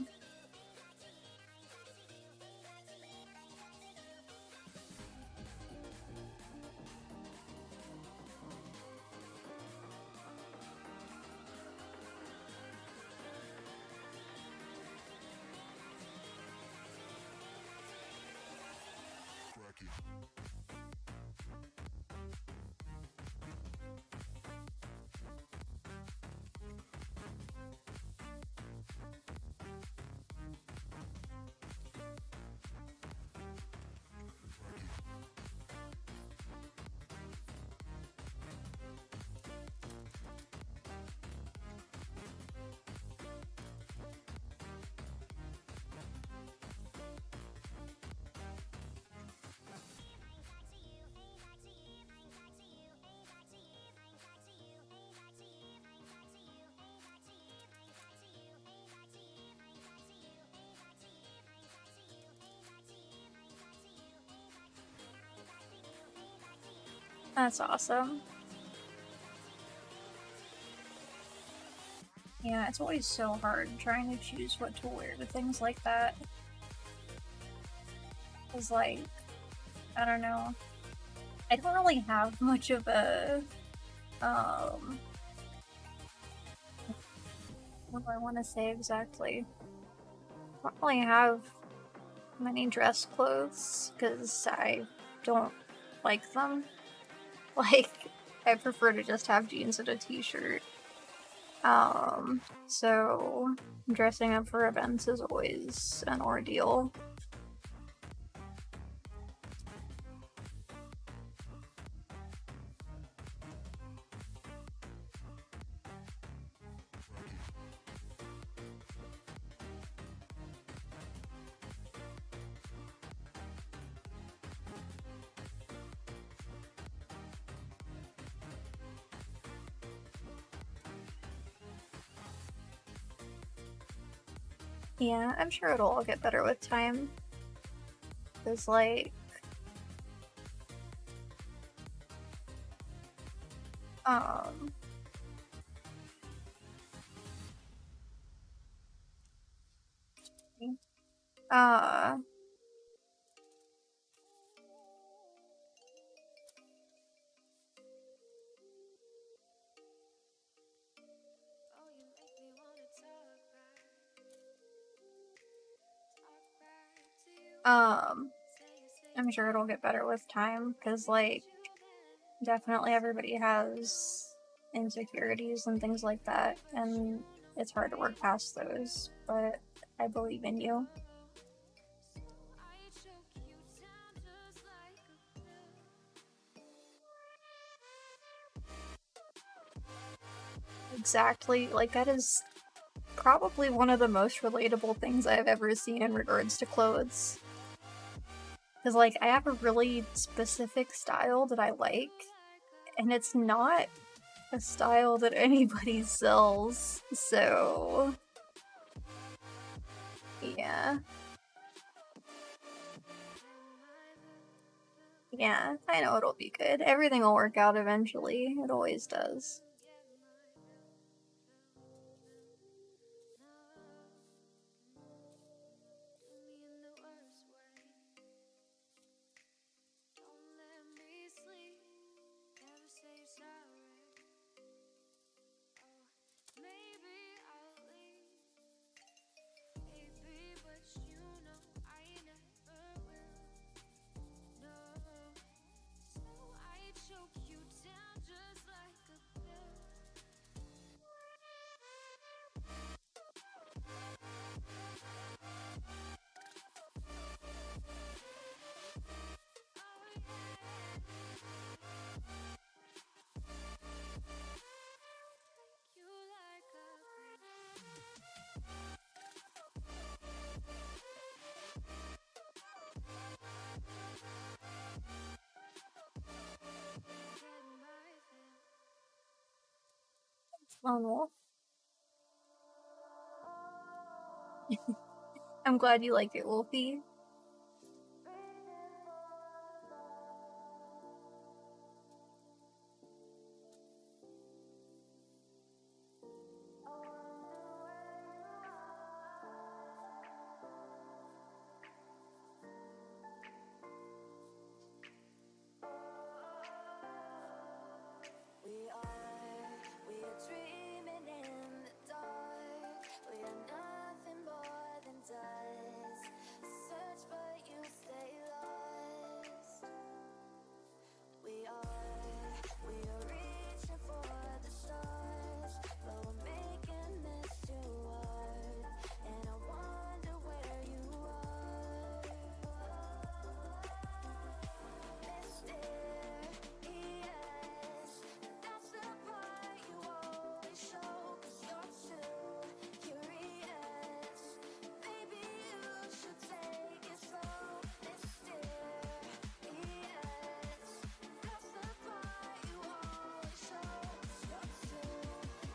That's awesome. Yeah, it's always so hard trying to choose what to wear to things like that. Cause like, I don't know. I don't really have much of a, what do I want to say exactly? I don't really have many dress clothes, because I don't like them. Like, I prefer to just have jeans and a t-shirt. So dressing up for events is always an ordeal. Yeah, I'm sure it'll all get better with time. Cause like, uh, I'm sure it'll get better with time, because like, definitely everybody has insecurities and things like that, and it's hard to work past those, but I believe in you. Exactly, like that is probably one of the most relatable things I've ever seen in regards to clothes. Because, like, I have a really specific style that I like, and it's not a style that anybody sells, so... yeah. Yeah, I know it'll be good. Everything will work out eventually. It always does. Lone Wolf. I'm glad you like it, Wolfie. We are dreaming in the dark. We are nothing more than dust. Search but you stay lost. We are reaching for the stars, but we're making this too hard. And I wonder where you are. Mysterious, that's the part you always show. 'Cause you're too curious. Maybe you should take it slow. Mysterious, that's the part you always show. 'Cause you're too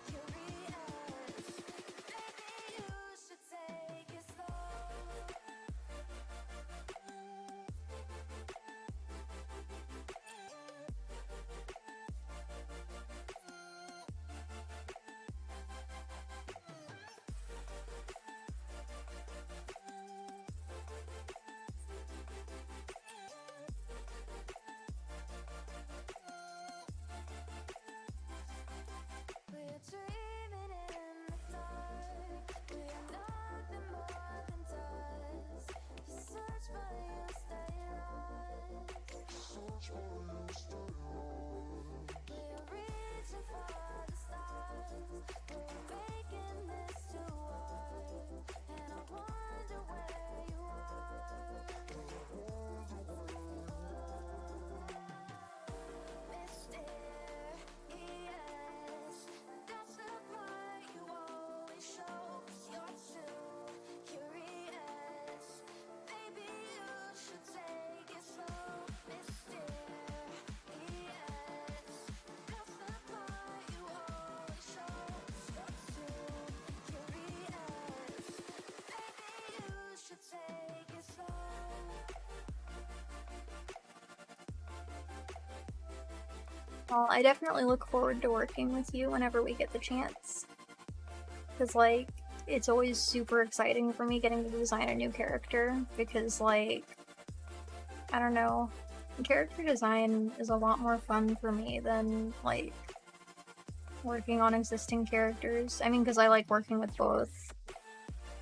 curious. Maybe you should take it slow. We're dreaming in the dark. We are nothing more than dust. You search but you stay lost. We are reaching for the stars. We're making this too hard. And I wonder where you are. Mysterious, that's the part you always show. 'Cause you're too curious. Maybe you should take it slow. Mysterious, that's the part you always show. 'Cause you're too curious. Maybe you should take it slow. Well, I definitely look forward to working with you whenever we get the chance. Because, like, it's always super exciting for me getting to design a new character. Because, like, I don't know, character design is a lot more fun for me than, like, working on existing characters. I mean, because I like working with both.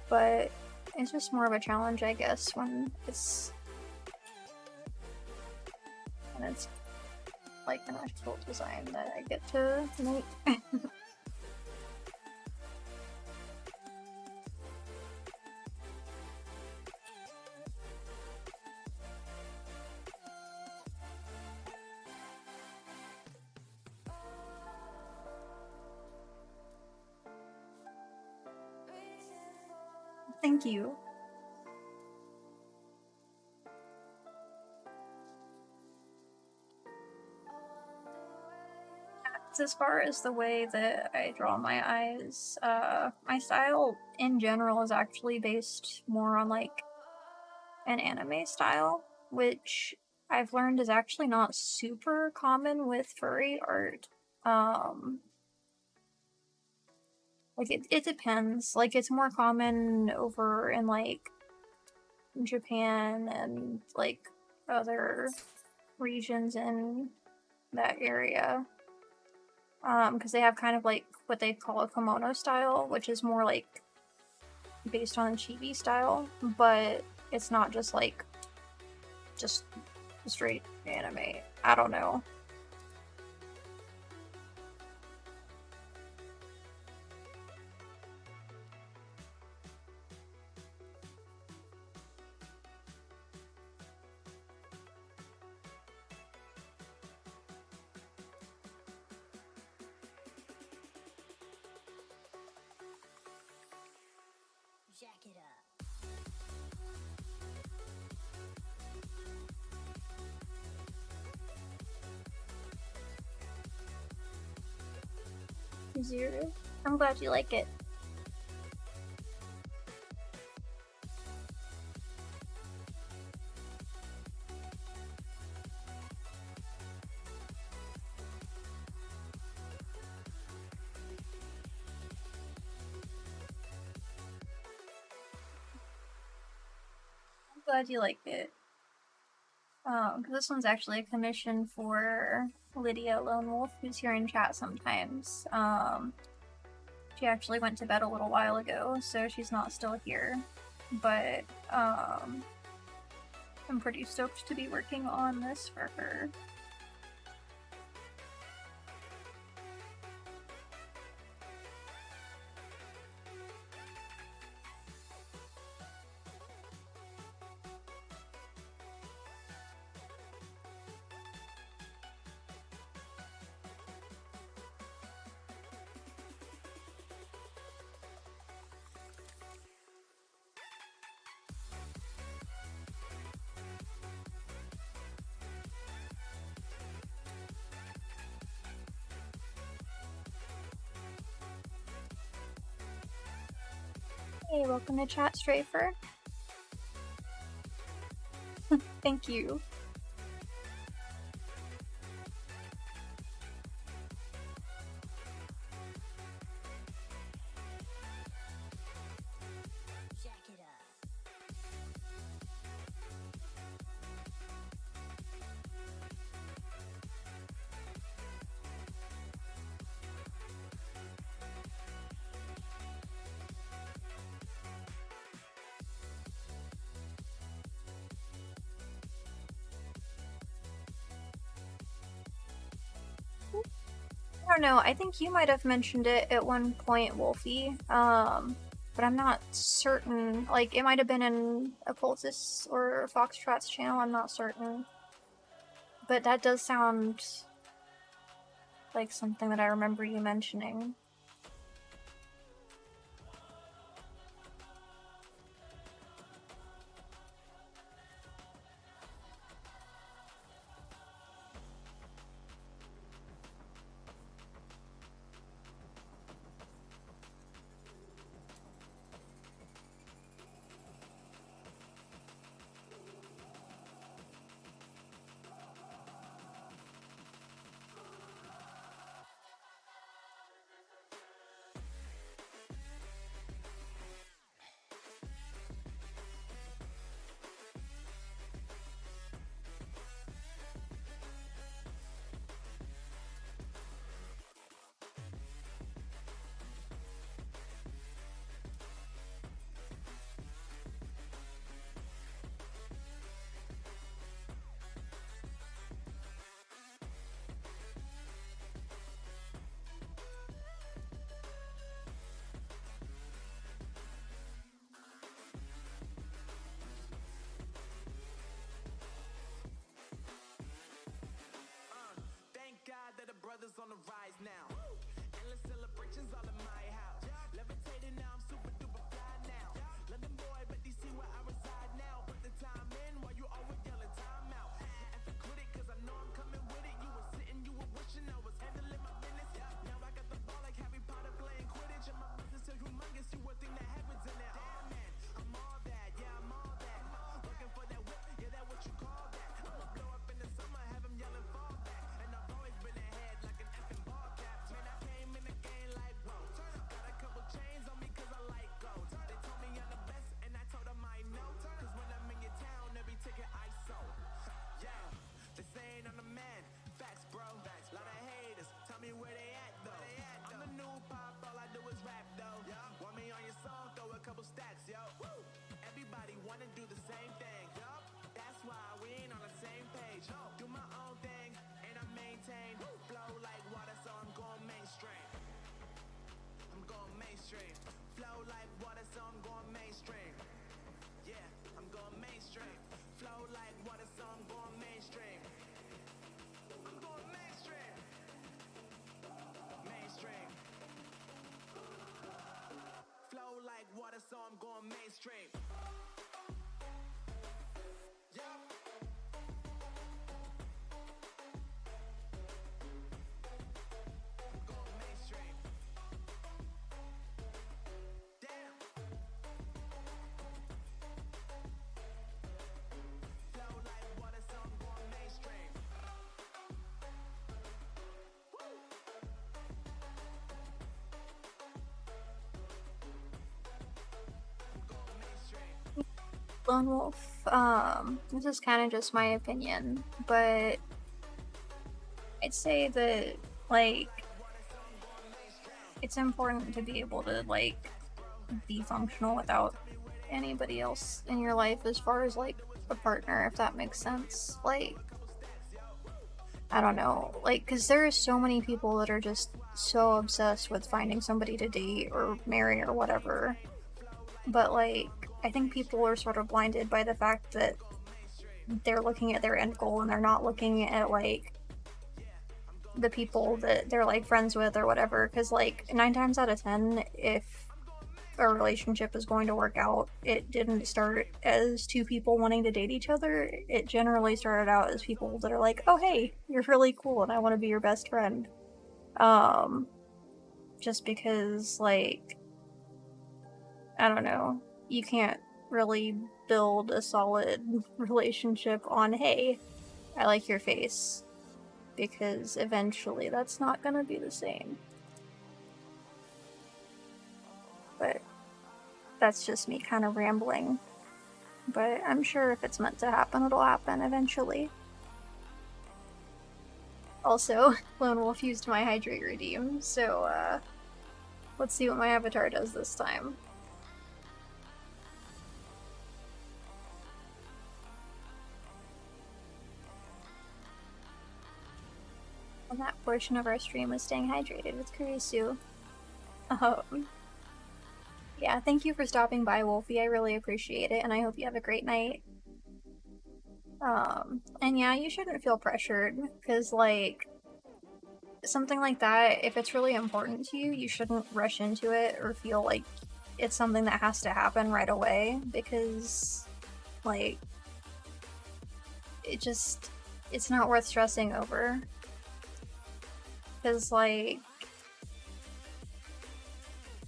But it's just more of a challenge, I guess, when it's like an actual design that I get to make. Thank you. As far as the way that I draw my eyes, my style in general is actually based more on like an anime style, which I've learned is actually not super common with furry art. Like it depends. Like it's more common over in like Japan and like other regions in that area. Because they have kind of like what they call a kimono style, which is more like based on chibi style, but it's not just like just straight anime. I don't know. Jack it up. Zero. I'm glad you like it. I'm glad you like it. Because this one's actually a commission for Lydia Lone Wolf, who's here in chat sometimes. She actually went to bed a little while ago, so she's not still here. But, I'm pretty stoked to be working on this for her. Hey, welcome to chat, Strafer. Thank you. I don't know, I think you might have mentioned it at one point, Wolfie. But I'm not certain. Like, it might have been in a Cultist or Foxtrot's channel, I'm not certain. But that does sound like something that I remember you mentioning. Brothers on the rise now. Endless celebrations all in my house. Levitating now, I'm super duper fly now. London boy, but DC where I reside now. Put the time in while you always yelling time out. And for quit it, cause I know I'm coming with it. You were sitting, you were wishing I was handling my business. Now I got the ball like Harry Potter playing Quidditch. And my business so humongous, you would think that happens in there. Damn man, I'm all that, yeah, I'm all that. Looking for that whip, yeah, that what you call that. I'ma blow up in the summer, have him yelling fall back. And I've always been ahead like an effing ball cap. Man, I came in the game like, whoa. Got a couple chains on me cause I like gold. They told me I'm the best and I told them I know. Cause when I'm in your town, every ticket I sold. Yeah, they saying I'm the man. Facts, bro. Lot of haters, tell me where they at though. I'm the new pop, all I do is rap though. Want me on your song, throw a couple stacks, yo. Everybody wanna do the same thing. That's why we ain't on the same page. Do my own thing and I maintain. Flow like water, so I'm going mainstream. I'm going mainstream. Flow like water, so I'm going mainstream. Yeah, I'm going mainstream. Flow like water, so I'm going mainstream. I'm going mainstream. Mainstream. Flow like water, so I'm going mainstream. Yeah. I'm going mainstream. Lone Wolf, this is kind of just my opinion, but I'd say that, like, it's important to be able to, like, be functional without anybody else in your life as far as, like, a partner, if that makes sense. Like, I don't know, like, because there are so many people that are just so obsessed with finding somebody to date or marry or whatever, but, like, I think people are sort of blinded by the fact that they're looking at their end goal and they're not looking at, like, the people that they're, like, friends with or whatever, because, like, 9 times out of 10, if a relationship is going to work out, it didn't start as two people wanting to date each other. It generally started out as people that are like, oh hey, you're really cool and I want to be your best friend. Just because, like, I don't know, you can't really build a solid relationship on, hey, I like your face, because eventually that's not gonna be the same. But that's just me kind of rambling. But I'm sure if it's meant to happen, it'll happen eventually. Also, Lone Wolf used my Hydrate Redeem, so let's see what my avatar does this time. And that portion of our stream was staying hydrated with Kurisu. Yeah, thank you for stopping by, Wolfie. I really appreciate it, and I hope you have a great night. And yeah, you shouldn't feel pressured, because, like, something like that, if it's really important to you, you shouldn't rush into it or feel like it's something that has to happen right away, because, like, it's not worth stressing over. Because, like,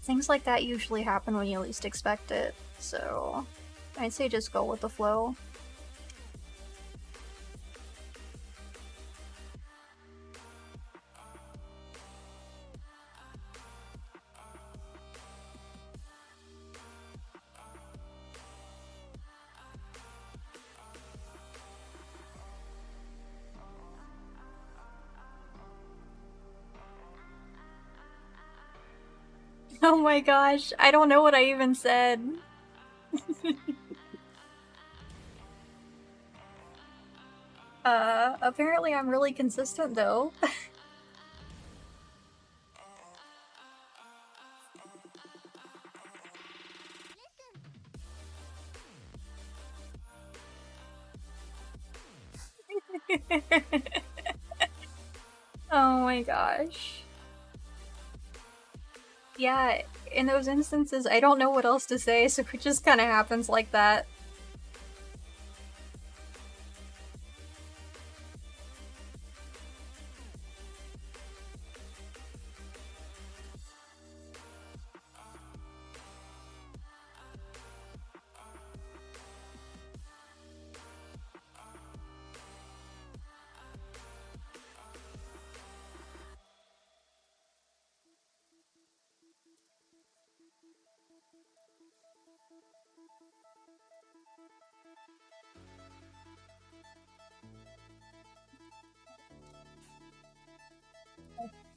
things like that usually happen when you least expect it, so I'd say just go with the flow. Oh my gosh, I don't know what I even said. Apparently I'm really consistent though. Oh my gosh. Yeah, in those instances, I don't know what else to say, so it just kind of happens like that.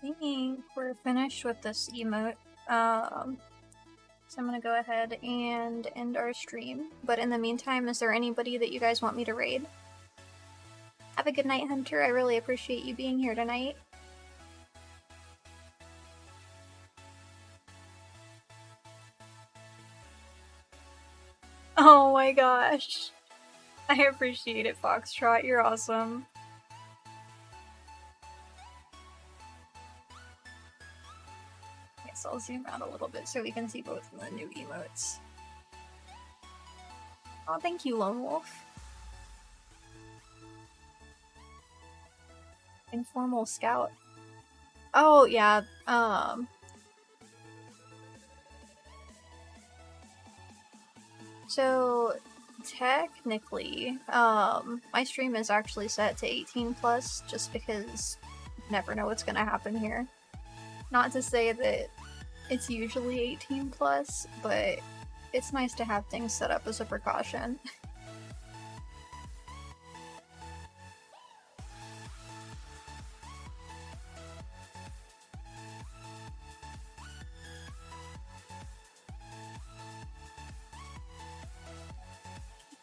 I think we're finished with this emote. So I'm gonna go ahead and end our stream. But in the meantime, is there anybody that you guys want me to raid? Have a good night, Hunter. I really appreciate you being here tonight. Oh my gosh. I appreciate it, Foxtrot. You're awesome. I'll zoom out a little bit so we can see both of the new emotes. Oh, thank you, Lone Wolf. Informal Scout. Oh, yeah, so technically, my stream is actually set to 18 plus, just because you never know what's gonna happen here. Not to say that it's usually 18 plus, but it's nice to have things set up as a precaution.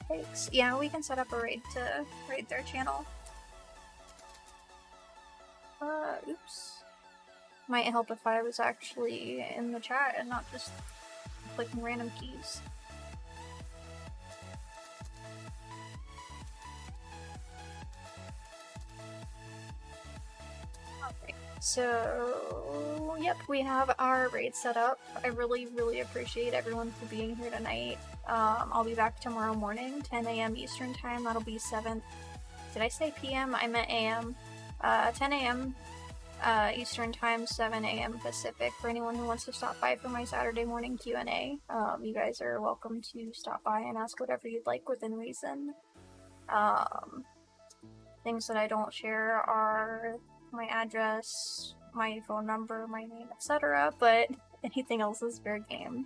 Thanks. Yeah, we can set up a raid to raid their channel. Oops. Might help if I was actually in the chat and not just clicking random keys. Okay, so yep, we have our raid set up. I really appreciate everyone for being here tonight. I'll be back tomorrow morning, 10 a.m. Eastern time. That'll be 7. Did I say PM? I meant AM. 10 a.m. Eastern time, 7 a.m. Pacific. For anyone who wants to stop by for my Saturday morning Q&A, you guys are welcome to stop by and ask whatever you'd like within reason. Things that I don't share are my address, my phone number, my name, etc., but anything else is fair game.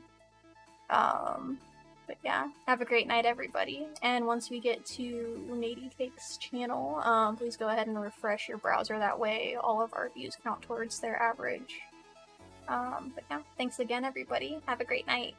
But yeah, have a great night, everybody. And once we get to Nady Cake's channel, please go ahead and refresh your browser. That way all of our views count towards their average. But yeah, thanks again, everybody. Have a great night.